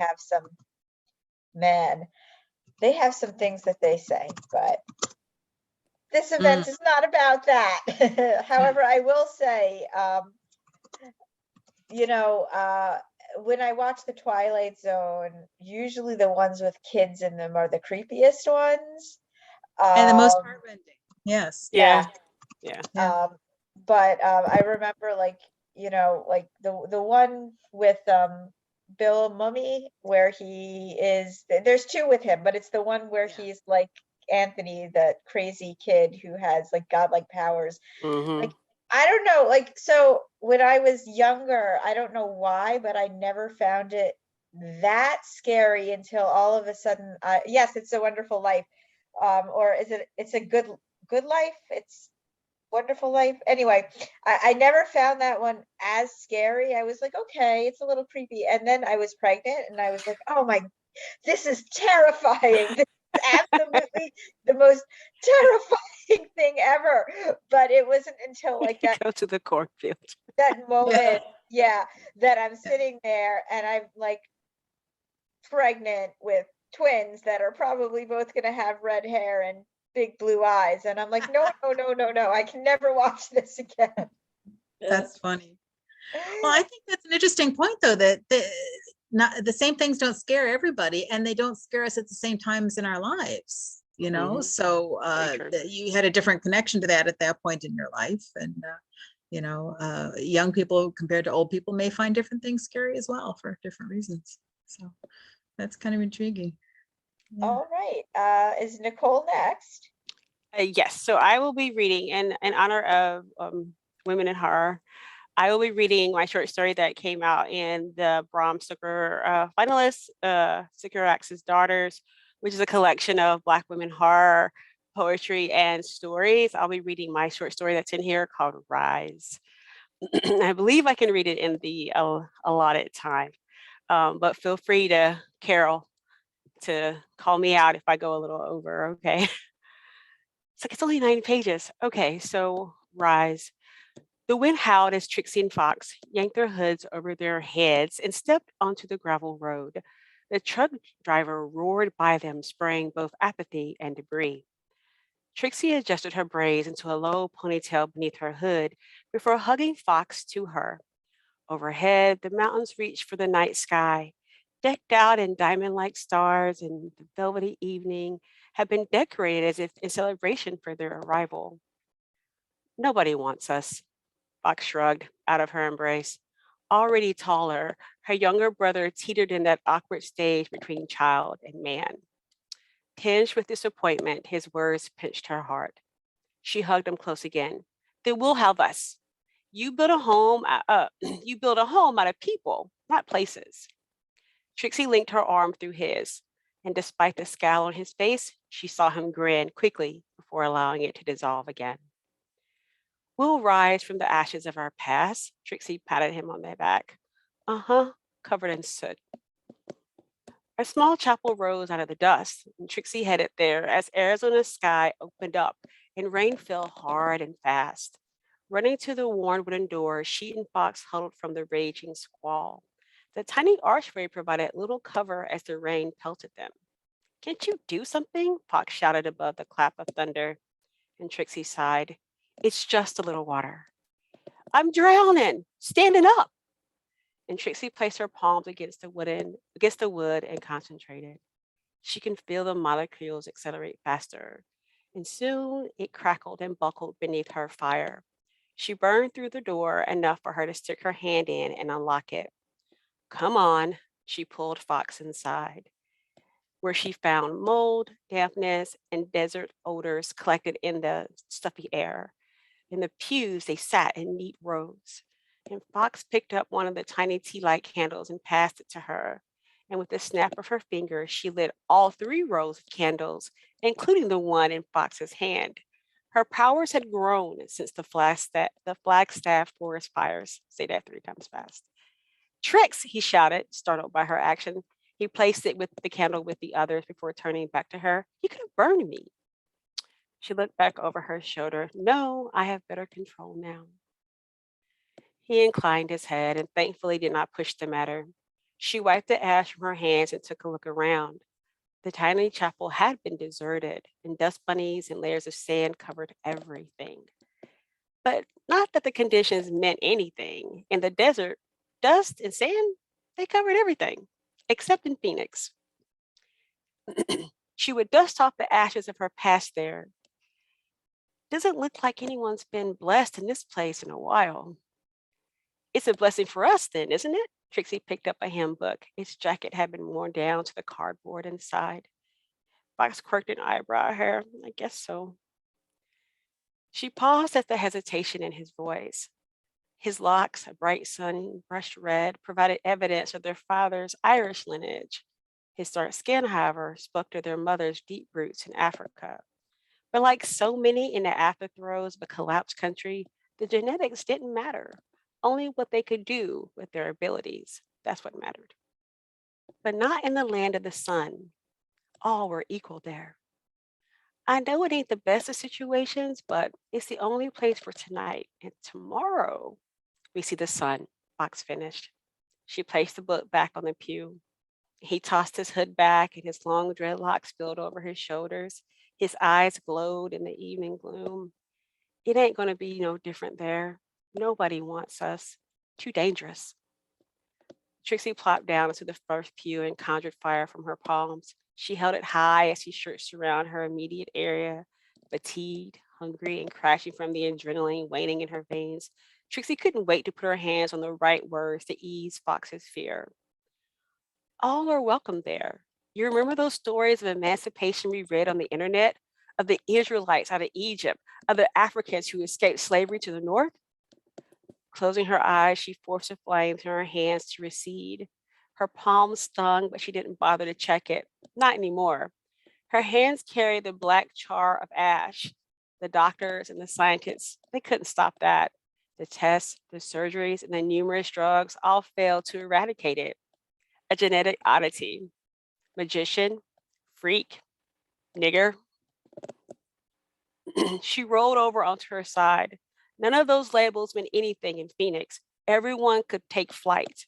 have some things that they say, but this event is not about that. However, I will say, you know, when I watch The Twilight Zone, usually the ones with kids in them are the creepiest ones. And the most heartrending. Yes. Yeah. Yeah. But I remember, like, you know, like the one with Bill Mummy, where there's two with him, but it's the one where he's like Anthony, that crazy kid who has like godlike powers. Like, I don't know, like, so when I was younger, I don't know why, but I never found it that scary until all of a sudden, yes, It's a Wonderful Life, or is it? It's a Good Life. It's Wonderful Life. Anyway, I never found that one as scary. I was like, okay, it's a little creepy. And then I was pregnant, and I was like, oh my, this is terrifying. This is absolutely the most terrifying thing ever. But it wasn't until like that. Go to the cornfield. That moment, that I'm sitting there, and I'm like pregnant with twins that are probably both going to have red hair and big blue eyes, and I'm like, no, I can never watch this again. That's funny. Well, I think that's an interesting point, though, that the same things don't scare everybody, and they don't scare us at the same times in our lives, you know. So you had a different connection to that at that point in your life, and you know, young people compared to old people may find different things scary as well for different reasons. So that's kind of intriguing. Yeah. All right. Is Nicole next? Yes. So I will be reading in honor of Women in Horror. I will be reading my short story that came out in the Bram Stoker finalists, Syosset's Daughters, which is a collection of Black women horror, poetry, and stories. I'll be reading my short story that's in here called Rise. I believe I can read it in the allotted time, but feel free to, Carol, to call me out if I go a little over, okay? It's like, it's only 9 pages. Okay, so Rise. The wind howled as Trixie and Fox yanked their hoods over their heads and stepped onto the gravel road. The truck driver roared by them, spraying both apathy and debris. Trixie adjusted her braids into a low ponytail beneath her hood before hugging Fox to her. Overhead, the mountains reached for the night sky, decked out in diamond-like stars, and the velvety evening had been decorated as if in celebration for their arrival. Nobody wants us, Fox shrugged out of her embrace. Already taller, her younger brother teetered in that awkward stage between child and man. Tinged with disappointment, his words pinched her heart. She hugged him close again. They will have us. You build a home, you build a home out of people, not places. Trixie linked her arm through his, and despite the scowl on his face, she saw him grin quickly before allowing it to dissolve again. We'll rise from the ashes of our past, Trixie patted him on the back. Uh-huh, covered in soot. A small chapel rose out of the dust, and Trixie headed there as Arizona's sky opened up and rain fell hard and fast. Running to the worn wooden door, she and Fox huddled from the raging squall. The tiny archway provided little cover as the rain pelted them. Can't you do something? Fox shouted above the clap of thunder, and Trixie sighed. It's just a little water. I'm drowning, standing up. And Trixie placed her palms against the wood and concentrated. She can feel the molecules accelerate faster, and soon it crackled and buckled beneath her fire. She burned through the door enough for her to stick her hand in and unlock it. Come on, she pulled Fox inside, where she found mold, dampness, and desert odors collected in the stuffy air. In the pews, they sat in neat rows. And Fox picked up one of the tiny tea-light candles and passed it to her. And with a snap of her fingers, she lit all 3 rows of candles, including the one in Fox's hand. Her powers had grown since the Flagstaff forest fires. Say that 3 times fast. Trix, he shouted, startled by her action. He placed it with the candle with the others before turning back to her. You could have burned me. She looked back over her shoulder. No, I have better control now. He inclined his head and thankfully did not push the matter. She wiped the ash from her hands and took a look around. The tiny chapel had been deserted, and dust bunnies and layers of sand covered everything. But not that the conditions meant anything. In the desert, dust and sand, they covered everything, except in Phoenix. She would dust off the ashes of her past there. Doesn't look like anyone's been blessed in this place in a while. It's a blessing for us then, isn't it? Trixie picked up a hymn book. Its jacket had been worn down to the cardboard inside. Fox quirked an eyebrow at her. I guess so. She paused at the hesitation in his voice. His locks, a bright sun brushed red, provided evidence of their father's Irish lineage. His dark skin, however, spoke to their mother's deep roots in Africa. But like so many in the afterthroes of a collapsed country, the genetics didn't matter. Only what they could do with their abilities. That's what mattered. But not in the land of the sun. All were equal there. I know it ain't the best of situations, but it's the only place for tonight. And tomorrow, we see the sun, Fox finished. She placed the book back on the pew. He tossed his hood back and his long dreadlocks spilled over his shoulders. His eyes glowed in the evening gloom. It ain't going to be no different there. Nobody wants us. Too dangerous. Trixie plopped down into the first pew and conjured fire from her palms. She held it high as she searched around her immediate area, fatigued, hungry, and crashing from the adrenaline waning in her veins. Trixie couldn't wait to put her hands on the right words to ease Fox's fear. All are welcome there. You remember those stories of emancipation we read on the internet? Of the Israelites out of Egypt, of the Africans who escaped slavery to the north? Closing her eyes, she forced the flames in her hands to recede. Her palms stung, but she didn't bother to check it. Not anymore. Her hands carried the black char of ash. The doctors and the scientists, they couldn't stop that. The tests, the surgeries, and the numerous drugs all failed to eradicate it. A genetic oddity. Magician, freak, nigger. She rolled over onto her side. None of those labels meant anything in Phoenix. Everyone could take flight.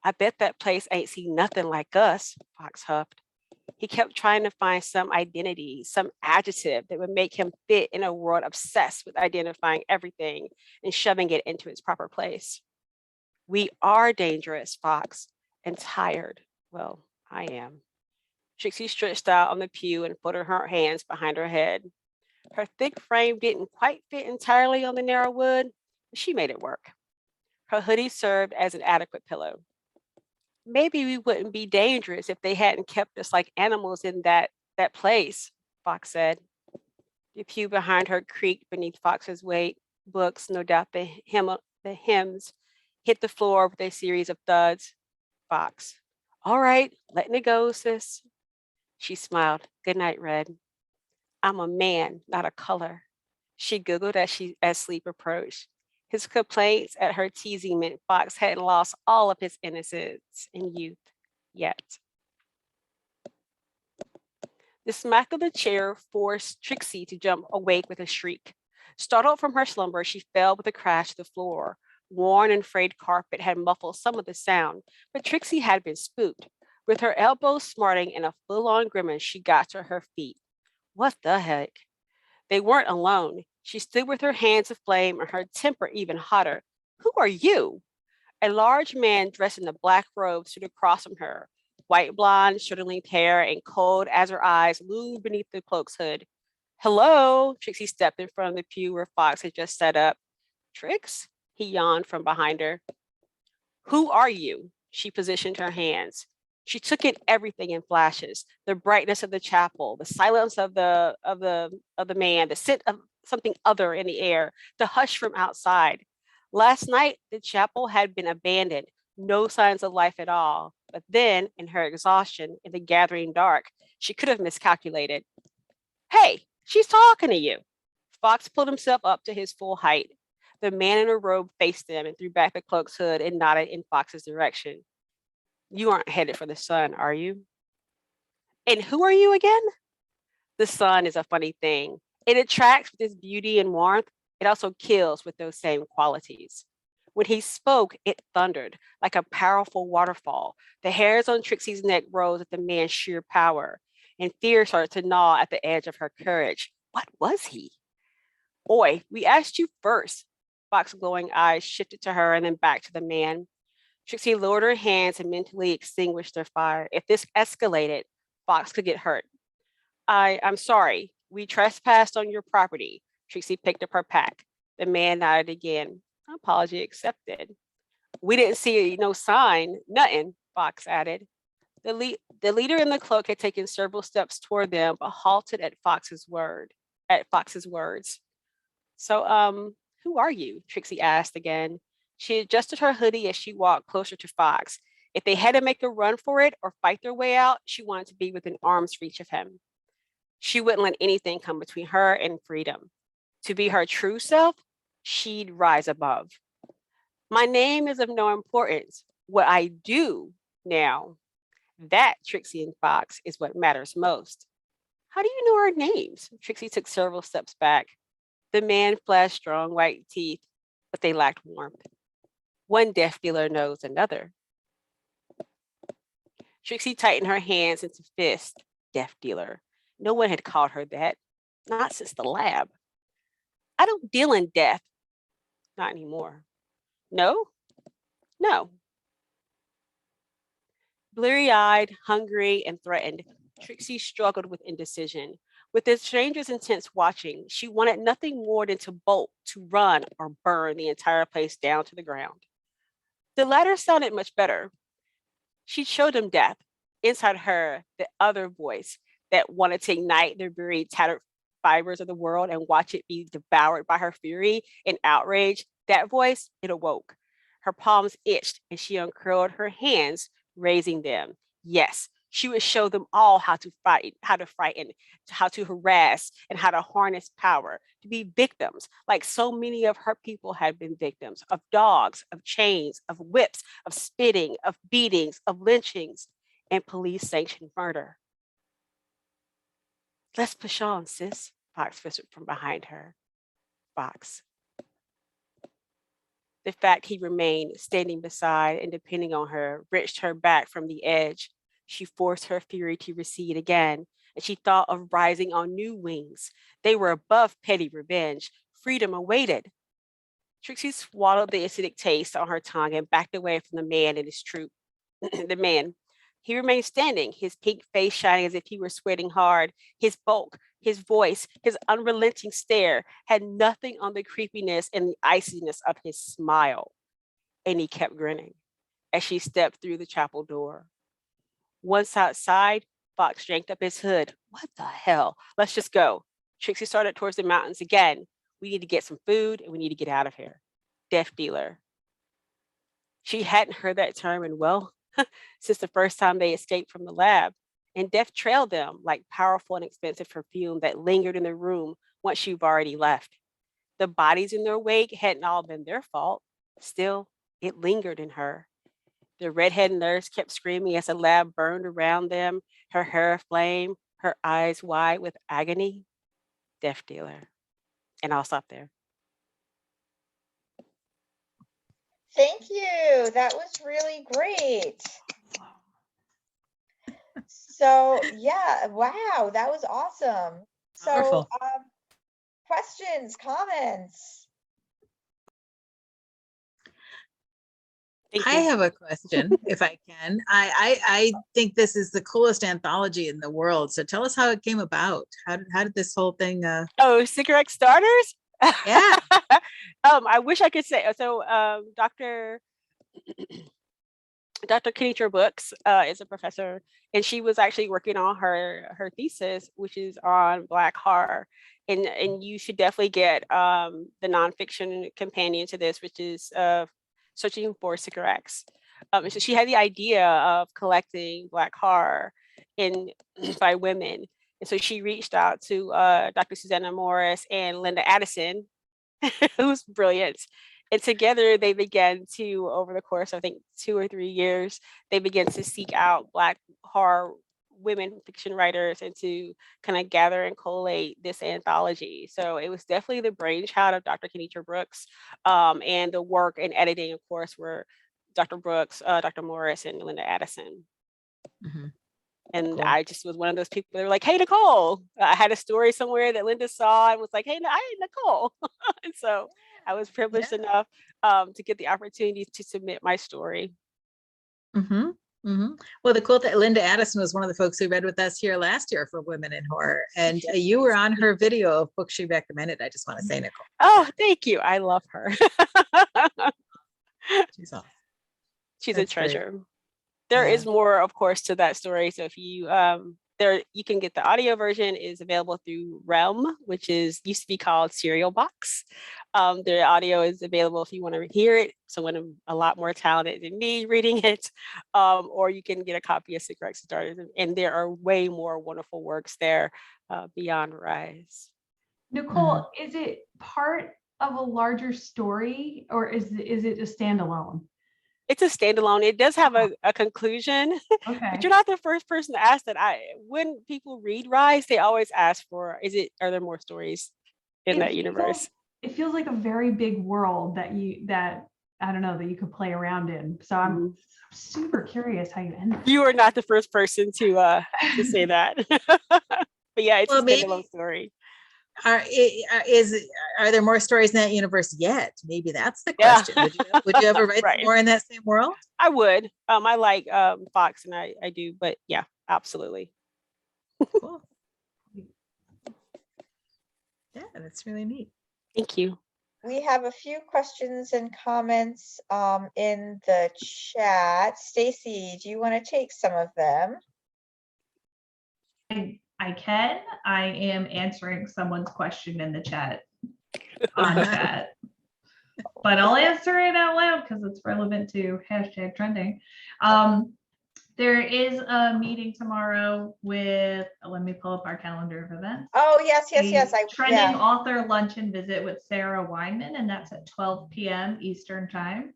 I bet that place ain't seen nothing like us, Fox huffed. He kept trying to find some identity, some adjective that would make him fit in a world obsessed with identifying everything and shoving it into its proper place. We are dangerous, Fox, and tired. Well, I am. Trixie stretched out on the pew and folded her hands behind her head. Her thick frame didn't quite fit entirely on the narrow wood, but she made it work. Her hoodie served as an adequate pillow. Maybe we wouldn't be dangerous if they hadn't kept us like animals in that place, Fox said. The pew behind her creaked beneath Fox's weight. Books, no doubt the hymns hit the floor with a series of thuds. Fox. All right, letting it go, sis. She smiled. Good night, Red. I'm a man, not a color. She giggled as sleep approached. His complaints at her teasing meant Fox hadn't lost all of his innocence and youth yet. The smack of the chair forced Trixie to jump awake with a shriek. Startled from her slumber, she fell with a crash to the floor. Worn and frayed carpet had muffled some of the sound, but Trixie had been spooked. With her elbows smarting and a full-on grimace, she got to her feet. What the heck? They weren't alone. She stood with her hands aflame and her temper even hotter. Who are you? A large man dressed in a black robe stood across from her. White blonde, shoulder-length hair, and cold as her eyes loomed beneath the cloak's hood. Hello, Trixie stepped in front of the pew where Fox had just set up. Trix? He yawned from behind her. Who are you? She positioned her hands. She took in everything in flashes: the brightness of the chapel, the silence of the man, the scent of something other in the air, the hush from outside. Last night, the chapel had been abandoned, no signs of life at all. But then, in her exhaustion, in the gathering dark, she could have miscalculated. Hey, she's talking to you. Fox pulled himself up to his full height. The man in a robe faced them and threw back the cloak's hood and nodded in Fox's direction. You aren't headed for the sun, are you? And who are you again? The sun is a funny thing. It attracts with its beauty and warmth. It also kills with those same qualities. When he spoke, it thundered like a powerful waterfall. The hairs on Trixie's neck rose at the man's sheer power, and fear started to gnaw at the edge of her courage. What was he? Oi, we asked you first. Fox's glowing eyes shifted to her and then back to the man. Trixie lowered her hands and mentally extinguished their fire. If this escalated, Fox could get hurt. I'm sorry. We trespassed on your property. Trixie picked up her pack. The man nodded again. Apology accepted. We didn't see no sign, nothing, Fox added. The leader in the cloak had taken several steps toward them, but halted at Fox's words. So, who are you? Trixie asked again. She adjusted her hoodie as she walked closer to Fox. If they had to make a run for it or fight their way out, she wanted to be within arm's reach of him. She wouldn't let anything come between her and freedom. To be her true self, she'd rise above. My name is of no importance. What I do now, that, Trixie and Fox, is what matters most. How do you know our names? Trixie took several steps back. The man flashed strong white teeth, but they lacked warmth. One death dealer knows another. Trixie tightened her hands into fists. Death dealer. No one had called her that. Not since the lab. I don't deal in death. Not anymore. No? No. Bleary-eyed, hungry, and threatened, Trixie struggled with indecision. With the stranger's intense watching, she wanted nothing more than to bolt, to run, or burn the entire place down to the ground. The latter sounded much better. She showed him death. Inside her, the other voice that wanted to ignite the very tattered fibers of the world and watch it be devoured by her fury and outrage. That voice, it awoke. Her palms itched and she uncurled her hands, raising them. Yes, she would show them all how to frighten, how to harass, and how to harness power, to be victims, like so many of her people had been victims, of dogs, of chains, of whips, of spitting, of beatings, of lynchings, and police-sanctioned murder. Let's push on, sis, Fox whispered from behind her. Fox. The fact he remained standing beside and depending on her wrenched her back from the edge. She forced her fury to recede again, and she thought of rising on new wings. They were above petty revenge. Freedom awaited. Trixie swallowed the acidic taste on her tongue and backed away from the man and his troop. The man. He remained standing, his pink face shining as if he were sweating hard. His bulk, his voice, his unrelenting stare had nothing on the creepiness and the iciness of his smile. And he kept grinning as she stepped through the chapel door. Once outside, Fox yanked up his hood. What the hell? Let's just go. Trixie started towards the mountains again. We need to get some food and we need to get out of here. Death dealer. She hadn't heard that term in, well, since the first time they escaped from the lab. And death trailed them like powerful and expensive perfume that lingered in the room once you've already left. The bodies in their wake hadn't all been their fault. Still, it lingered in her. The redhead nurse kept screaming as the lab burned around them, her hair aflame, her eyes wide with agony. Death dealer. And I'll stop there. Thank you. That was really great. So yeah, wow, that was awesome. So Powerful. questions, comments? Thank I you. have a question, if I can. I think this is the coolest anthology in the world. So tell us how it came about. How did this whole thing? Oh, cigarette starters? Yeah. I wish I could say so. Dr. Kenitra Brooks is a professor, and she was actually working on her thesis, which is on Black horror. And you should definitely get the nonfiction companion to this, which is Searching for Cigarettes. So she had the idea of collecting Black horror by women. And so she reached out to Dr. Susanna Morris and Linda Addison, who's brilliant. And together they began to, over the course of, I think, 2 or 3 years, they began to seek out Black horror women fiction writers and to kind of gather and collate this anthology. So it was definitely the brainchild of Dr. Kenitra Brooks, and the work and editing, of course, were Dr. Brooks, Dr. Morris, and Linda Addison. Mhm. And Cool. I just was one of those people that were like, hey, Nicole, I had a story somewhere that Linda saw and was like, hey, Nicole. And so I was privileged enough to get the opportunity to submit my story. Mm-hmm. Mm-hmm. Well, the cool thing, Linda Addison was one of the folks who read with us here last year for Women in Horror. And you were on her video of books she recommended. I just want to say, Nicole. Oh, thank you. I love her. She's awesome. She's That's a great. treasure. There Yeah. is more, of course, to that story. So if you you can get the audio version is available through Realm, which used to be called Serial Box. The audio is available if you want to hear it. Someone a lot more talented than me reading it, or you can get a copy of Cigarette Starters. And there are way more wonderful works there beyond Rise. Nicole, is it part of a larger story or is it a standalone? It's a standalone. It does have a conclusion, Okay. but you're not the first person to ask that. When people read Rise, they always ask for, are there more stories in that universe? It feels like a very big world that I don't know, that you could play around in. So I'm super curious how you end it. You are not the first person to say that. But yeah, it's a standalone story. Are there more stories in that universe yet? Maybe that's the question. Yeah. Would you ever write Right. more in that same world? I would. I like Fox, and I do, but yeah, absolutely. Cool. Yeah, that's really neat. Thank you. We have a few questions and comments in the chat. Stacy, do you want to take some of them? I can. I am answering someone's question in the chat on chat, but I'll answer it out loud because it's relevant to #trending. There is a meeting tomorrow with, let me pull up our calendar of events. Oh, yes. Trending author luncheon visit with Sarah Weinman, and that's at 12 p.m. Eastern time.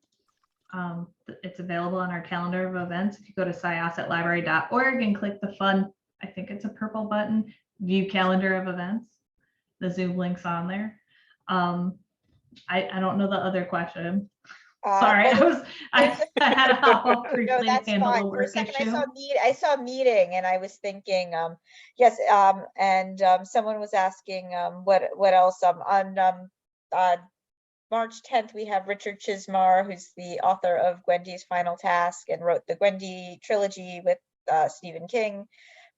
It's available on our calendar of events. If you go to syossetlibrary.org and click the fun, I think it's a purple button, view calendar of events. The Zoom link's on there. I don't know the other question. Sorry, I had a hop up briefly. No, that's fine. For a second, I saw meeting, and I was thinking, yes, and someone was asking what else. On March 10th, we have Richard Chismar, who's the author of Gwendy's Final Task and wrote the Gwendy trilogy with Stephen King,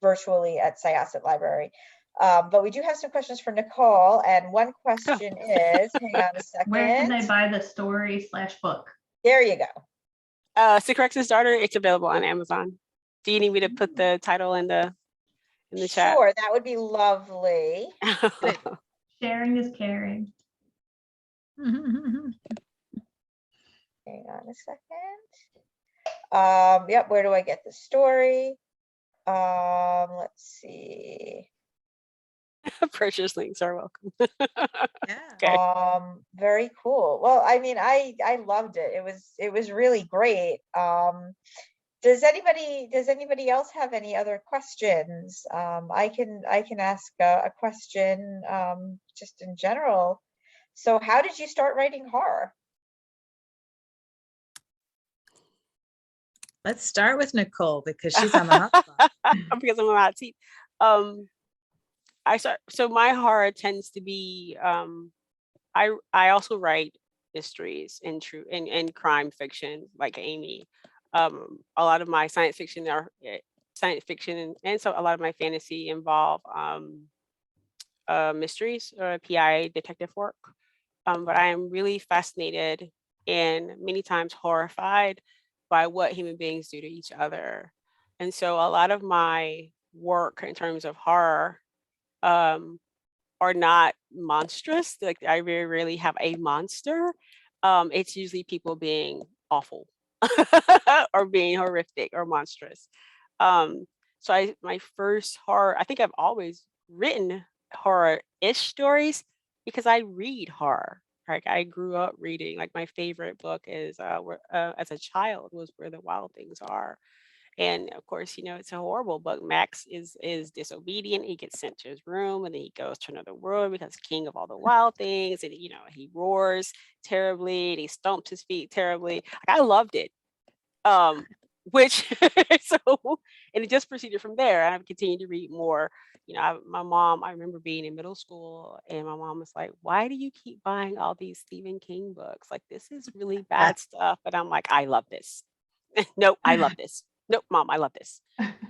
virtually at Syosset Library. But we do have some questions for Nicole, and one question is, hang on a second. Where can they buy the story /book? There you go. Cigarette Starter, it's available on Amazon. Do you need me to put the title in the chat? Sure, that would be lovely. Sharing is caring. Hang on a second. Yep, where do I get the story? Let's see. Precious links are welcome. Yeah. Okay. Very cool. Well, I mean, I loved it. It was really great. Does anybody else have any other questions? I can ask a question just in general. So how did you start writing horror? Let's start with Nicole because she's on the hot spot. Because I'm on the hot seat. So my horror tends to be I also write mysteries and crime fiction like Amy. A lot of my science fiction and so a lot of my fantasy involve mysteries or PI detective work. But I am really fascinated and many times horrified by what human beings do to each other. And so a lot of my work in terms of horror are not monstrous. Like I very rarely have a monster. It's usually people being awful or being horrific or monstrous. So my first horror, I think I've always written horror-ish stories because I read horror. Like I grew up reading, like my favorite book is as a child was Where the Wild Things Are. And of course, it's a horrible book. Max is disobedient. He gets sent to his room and then he goes to another world because king of all the wild things. And, he roars terribly and he stomps his feet terribly. Like, I loved it. And it just proceeded from there. And I've continued to read more. My mom, I remember being in middle school and my mom was like, why do you keep buying all these Stephen King books? Like, this is really bad stuff. But I'm like, I love this. Nope, I love this. Nope, Mom, I love this.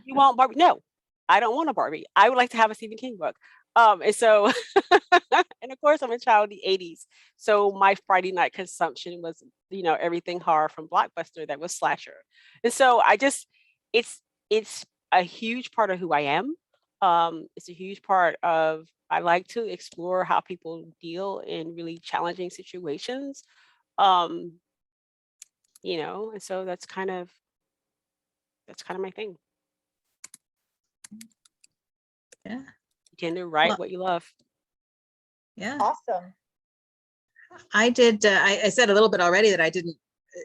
You want Barbie? No, I don't want a Barbie. I would like to have a Stephen King book. And so, and of course, I'm a child of the 80s. So my Friday night consumption was, everything horror from Blockbuster that was slasher. And so it's a huge part of who I am. It's a huge part of, I like to explore how people deal in really challenging situations. And so that's kind of my thing. Yeah. You tend to write what you love. Yeah. Awesome. I did. I said a little bit already that I didn't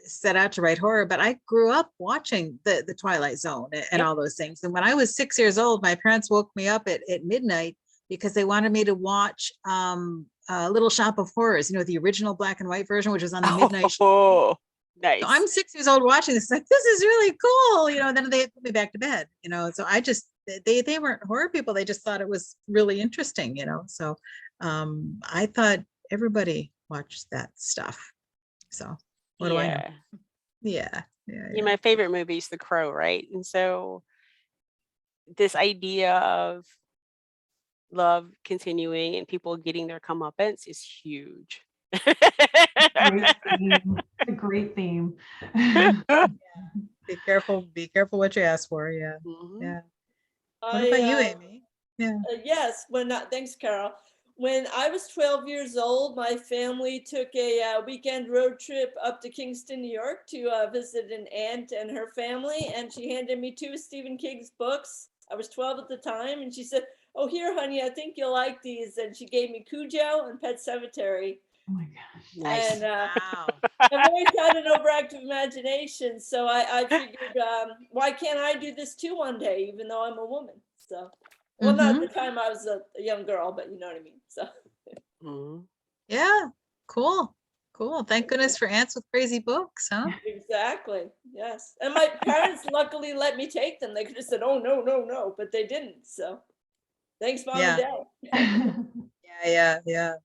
set out to write horror, but I grew up watching the Twilight Zone and all those things. And when I was 6 years old, my parents woke me up at midnight because they wanted me to watch Little Shop of Horrors, the original black and white version, which was on the midnight show. Oh, nice. So I'm 6 years old watching this, like, this is really cool, and then they put me back to bed, so I just, they weren't horror people. They just thought it was really interesting, so I thought everybody watched that stuff. So what do I know? Yeah. My favorite movie is The Crow, right? And so this idea of love continuing and people getting their comeuppance is huge. A great theme. Be careful what you ask for. Yeah. Mhm. Yeah. What about you, Amy? Yeah. Yes, thanks, Carol. When I was 12 years old, my family took a weekend road trip up to Kingston, New York to visit an aunt and her family. And she handed me 2 Stephen King's books. I was 12 at the time. And she said, oh, here, honey, I think you'll like these. And she gave me Cujo and Pet Sematary. Oh my gosh. Nice. And Wow. I've always had an overactive imagination. So I figured, why can't I do this too one day, even though I'm a woman? So. Well, not at the time I was a young girl, but you know what I mean. So. Mhm. Yeah. Cool. Thank goodness for ants with crazy books, huh? Exactly. Yes. And my parents luckily let me take them. They could have said, oh, no, but they didn't. So thanks, Mom and Dad. Yeah.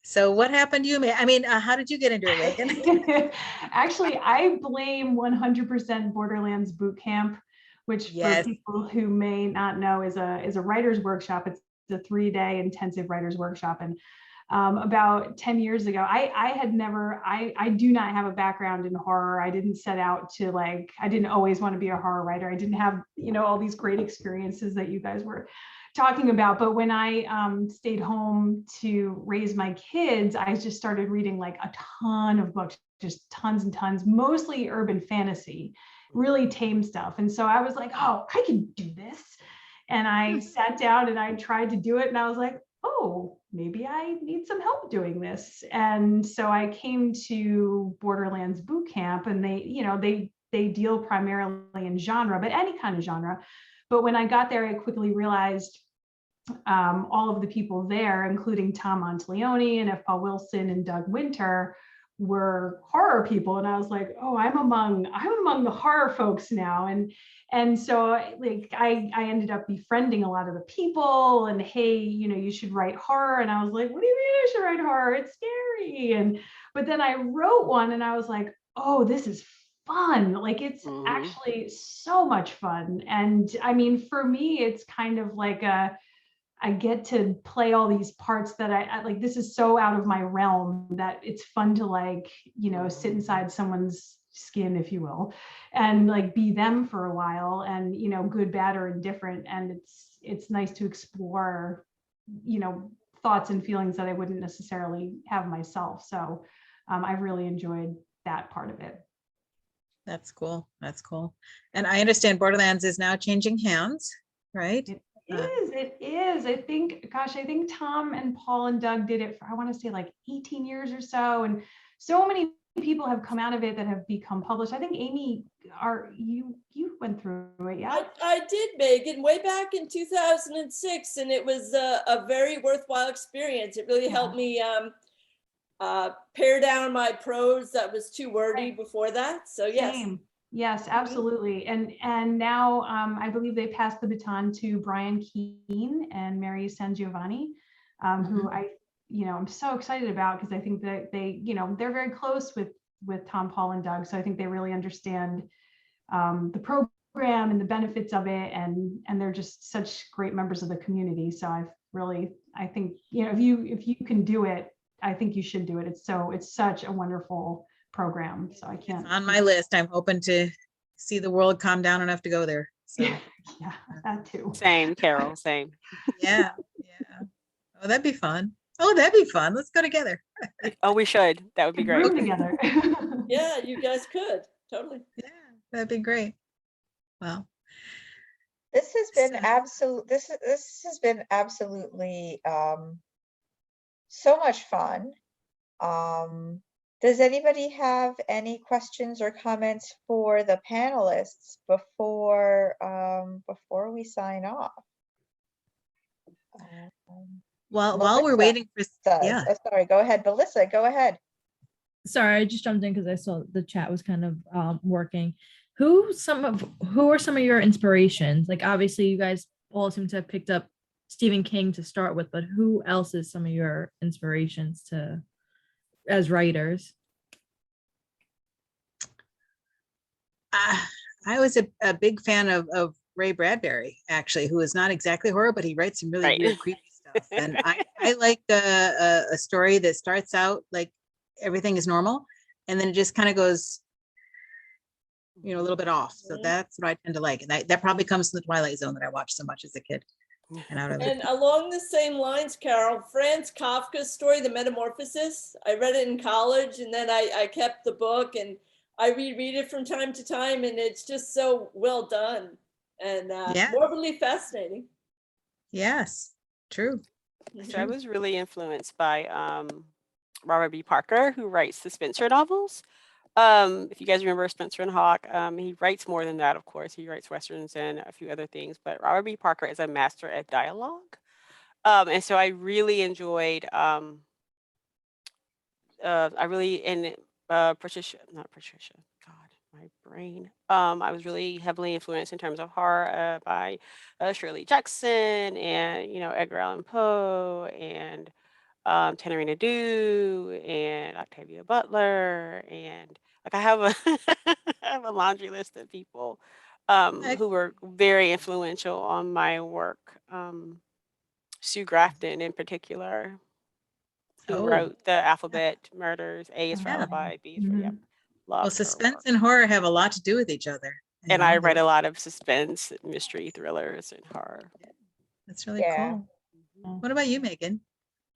So what happened to you? I mean, how did you get into it, Megan? Actually, I blame 100% Borderlands Boot Camp, which for people who may not know is a writer's workshop. It's a 3-day intensive writer's workshop. And about 10 years ago, I do not have a background in horror. I didn't set out to I didn't always want to be a horror writer. I didn't have, all these great experiences that you guys were talking about. But when I stayed home to raise my kids, I just started reading like a ton of books, just tons and tons, mostly urban fantasy, really tame stuff. And so I was like, oh, I can do this. And I sat down and I tried to do it. And I was like, oh, maybe I need some help doing this. And so I came to Borderlands Boot Camp, and they deal primarily in genre, but any kind of genre. But when I got there, I quickly realized all of the people there, including Tom Monteleone and F. Paul Wilson and Doug Winter, were horror people. And I was like, oh, I'm among the horror folks now. And so like I ended up befriending a lot of the people, and hey, you should write horror. And I was like, what do you mean I should write horror? It's scary. But then I wrote one and I was like, oh, this is fun. Like it's actually so much fun. And I mean, for me, it's kind of like I get to play all these parts that I like. This is so out of my realm that it's fun to like, sit inside someone's skin, if you will, and like be them for a while, and good, bad, or indifferent. And it's nice to explore, thoughts and feelings that I wouldn't necessarily have myself. So I've really enjoyed that part of it. That's cool. That's cool. And I understand Borderlands is now changing hands, right? It is. I think Tom and Paul and Doug did it for, I want to say like 18 years or so. And so many people have come out of it that have become published. I think Amy, you went through it, yeah? I did, Megan, way back in 2006, and it was a very worthwhile experience. It really helped me pare down my prose that was too wordy before that. So yes. Same. Yes, absolutely. And now I believe they passed the baton to Brian Keene and Mary San Giovanni, who I'm so excited about, because I think that they're very close with Tom, Paul, and Doug. So I think they really understand the program and the benefits of it, and they're just such great members of the community. So I think if you can do it, I think you should do it. It's such a wonderful program. So I can't. It's on my list. I'm hoping to see the world calm down enough to go there. So yeah, that too. Same, Carol, same. yeah. Oh, that'd be fun. Let's go together. Oh, we should. That would be great. Room together. Yeah, you guys could totally. Yeah, that'd be great. Well, This has been absolutely so much fun. Does anybody have any questions or comments for the panelists before we sign off? while we're waiting for Oh, sorry, go ahead, Melissa, go ahead. Sorry, I just jumped in because I saw the chat was kind of working. Who are some of your inspirations? Like obviously you guys all seem to have picked up Stephen King to start with, but who else is some of your inspirations as writers? I was a big fan of Ray Bradbury, actually, who is not exactly horror, but he writes some really weird, creepy stuff. And I like a story that starts out like everything is normal, and then it just kind of goes, a little bit off. So that's what I tend to like. And that probably comes from the Twilight Zone that I watched so much as a kid. And along the same lines, Carol, Franz Kafka's story, The Metamorphosis, I read it in college, and then I kept the book, and I reread it from time to time, and it's just so well done and morbidly fascinating. Yes, true. So I was really influenced by Robert B. Parker, who writes the Spencer novels. If you guys remember Spencer and Hawk, he writes more than that, of course. He writes Westerns and a few other things, but Robert B. Parker is a master at dialogue. And so I really enjoyed, Patricia, God, my brain. I was really heavily influenced in terms of horror by Shirley Jackson and, Edgar Allan Poe and Tanarina Due and Octavia Butler, and like I have a laundry list of people who were very influential on my work. Sue Grafton in particular, who wrote The Alphabet Murders. A is for Alibi, B is for Yep. Well, suspense and horror have a lot to do with each other. And I write a lot of suspense, mystery, thrillers, and horror. That's really Yeah. cool. What about you, Megan?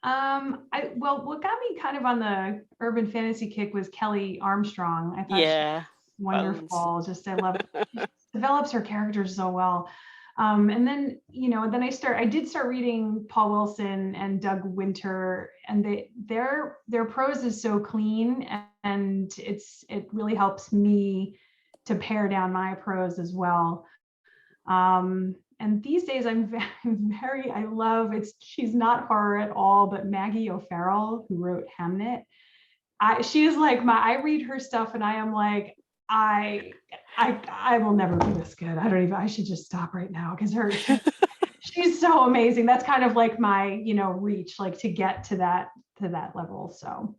Well, what got me kind of on the urban fantasy kick was Kelly Armstrong. I thought she Yeah. was wonderful. Just I love she develops her characters so well. And then, then I did start reading Paul Wilson and Doug Winter, and their prose is so clean, and it really helps me to pare down my prose as well. And these days she's not horror at all, but Maggie O'Farrell, who wrote Hamnet. She is like I read her stuff and I am like, I will never be this good. I should just stop right now because she's so amazing. That's kind of like my, reach, like to get to that level. So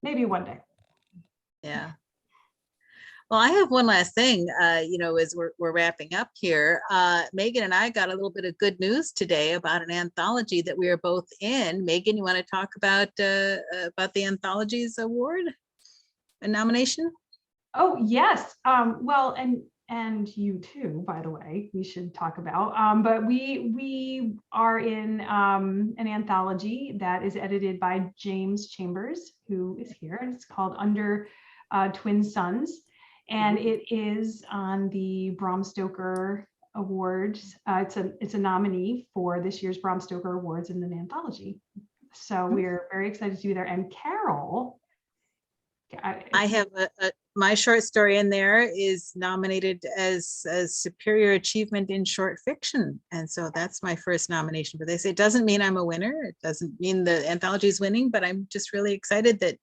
maybe one day. Yeah. Well, I have one last thing, as we're wrapping up here. Megan and I got a little bit of good news today about an anthology that we are both in. Megan, you want to talk about the Anthologies Award, a nomination? Oh, yes. Well, and you too, by the way, we should talk about. But we are in an anthology that is edited by James Chambers, who is here, and it's called Under Twin Suns. And it is on the Bram Stoker Awards. It's a nominee for this year's Bram Stoker Awards in an anthology. So we're very excited to be there. And Carol, I have my short story in there is nominated as a superior achievement in short fiction. And so that's my first nomination for this. It doesn't mean I'm a winner. It doesn't mean the anthology is winning, but I'm just really excited that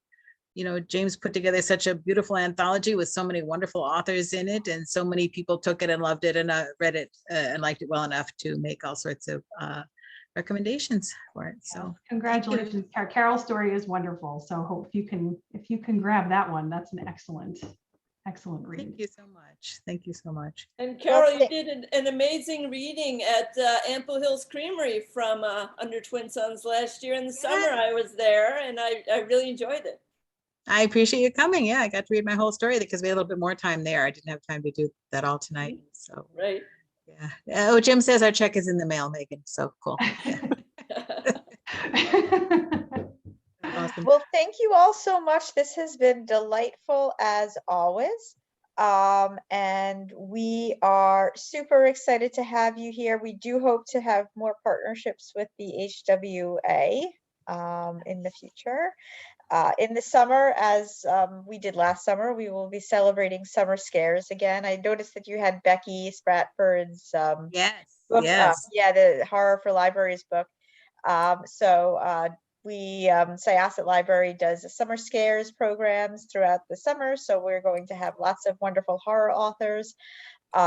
James put together such a beautiful anthology with so many wonderful authors in it, and so many people took it and loved it and read it and liked it well enough to make all sorts of recommendations for it. So congratulations. Carol's story is wonderful. So hope if you can grab that one, that's an excellent read. Thank you so much. Thank you so much. And Carol, you did an amazing reading at Ample Hills Creamery from Under Twin Suns last year in the summer. I was there and I really enjoyed it. I appreciate you coming. Yeah, I got to read my whole story because we had a little bit more time there. I didn't have time to do that all tonight. So right. Yeah. Oh, Jim says our check is in the mail, Megan. So cool. Yeah. Awesome. Well, thank you all so much. This has been delightful as always. And we are super excited to have you here. We do hope to have more partnerships with the HWA in the future. In the summer, as we did last summer, we will be celebrating Summer Scares again. I noticed that you had Becky Spratford's book, the Horror for Libraries book. Syosset Library does Summer Scares programs throughout the summer, so we're going to have lots of wonderful horror authors. We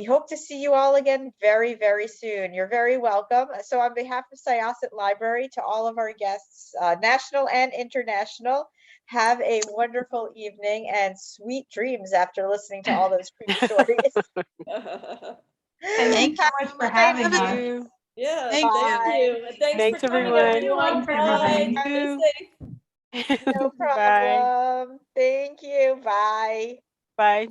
hope to see you all again very, very soon. You're very welcome. So on behalf of Syosset Library, to all of our guests, national and international, have a wonderful evening and sweet dreams after listening to all those creepy stories. Thank you so much for having us. Yeah, thank you. Thanks for coming, everyone. Bye. Bye. Stay safe. No problem. Bye. Thank you. Bye. Bye.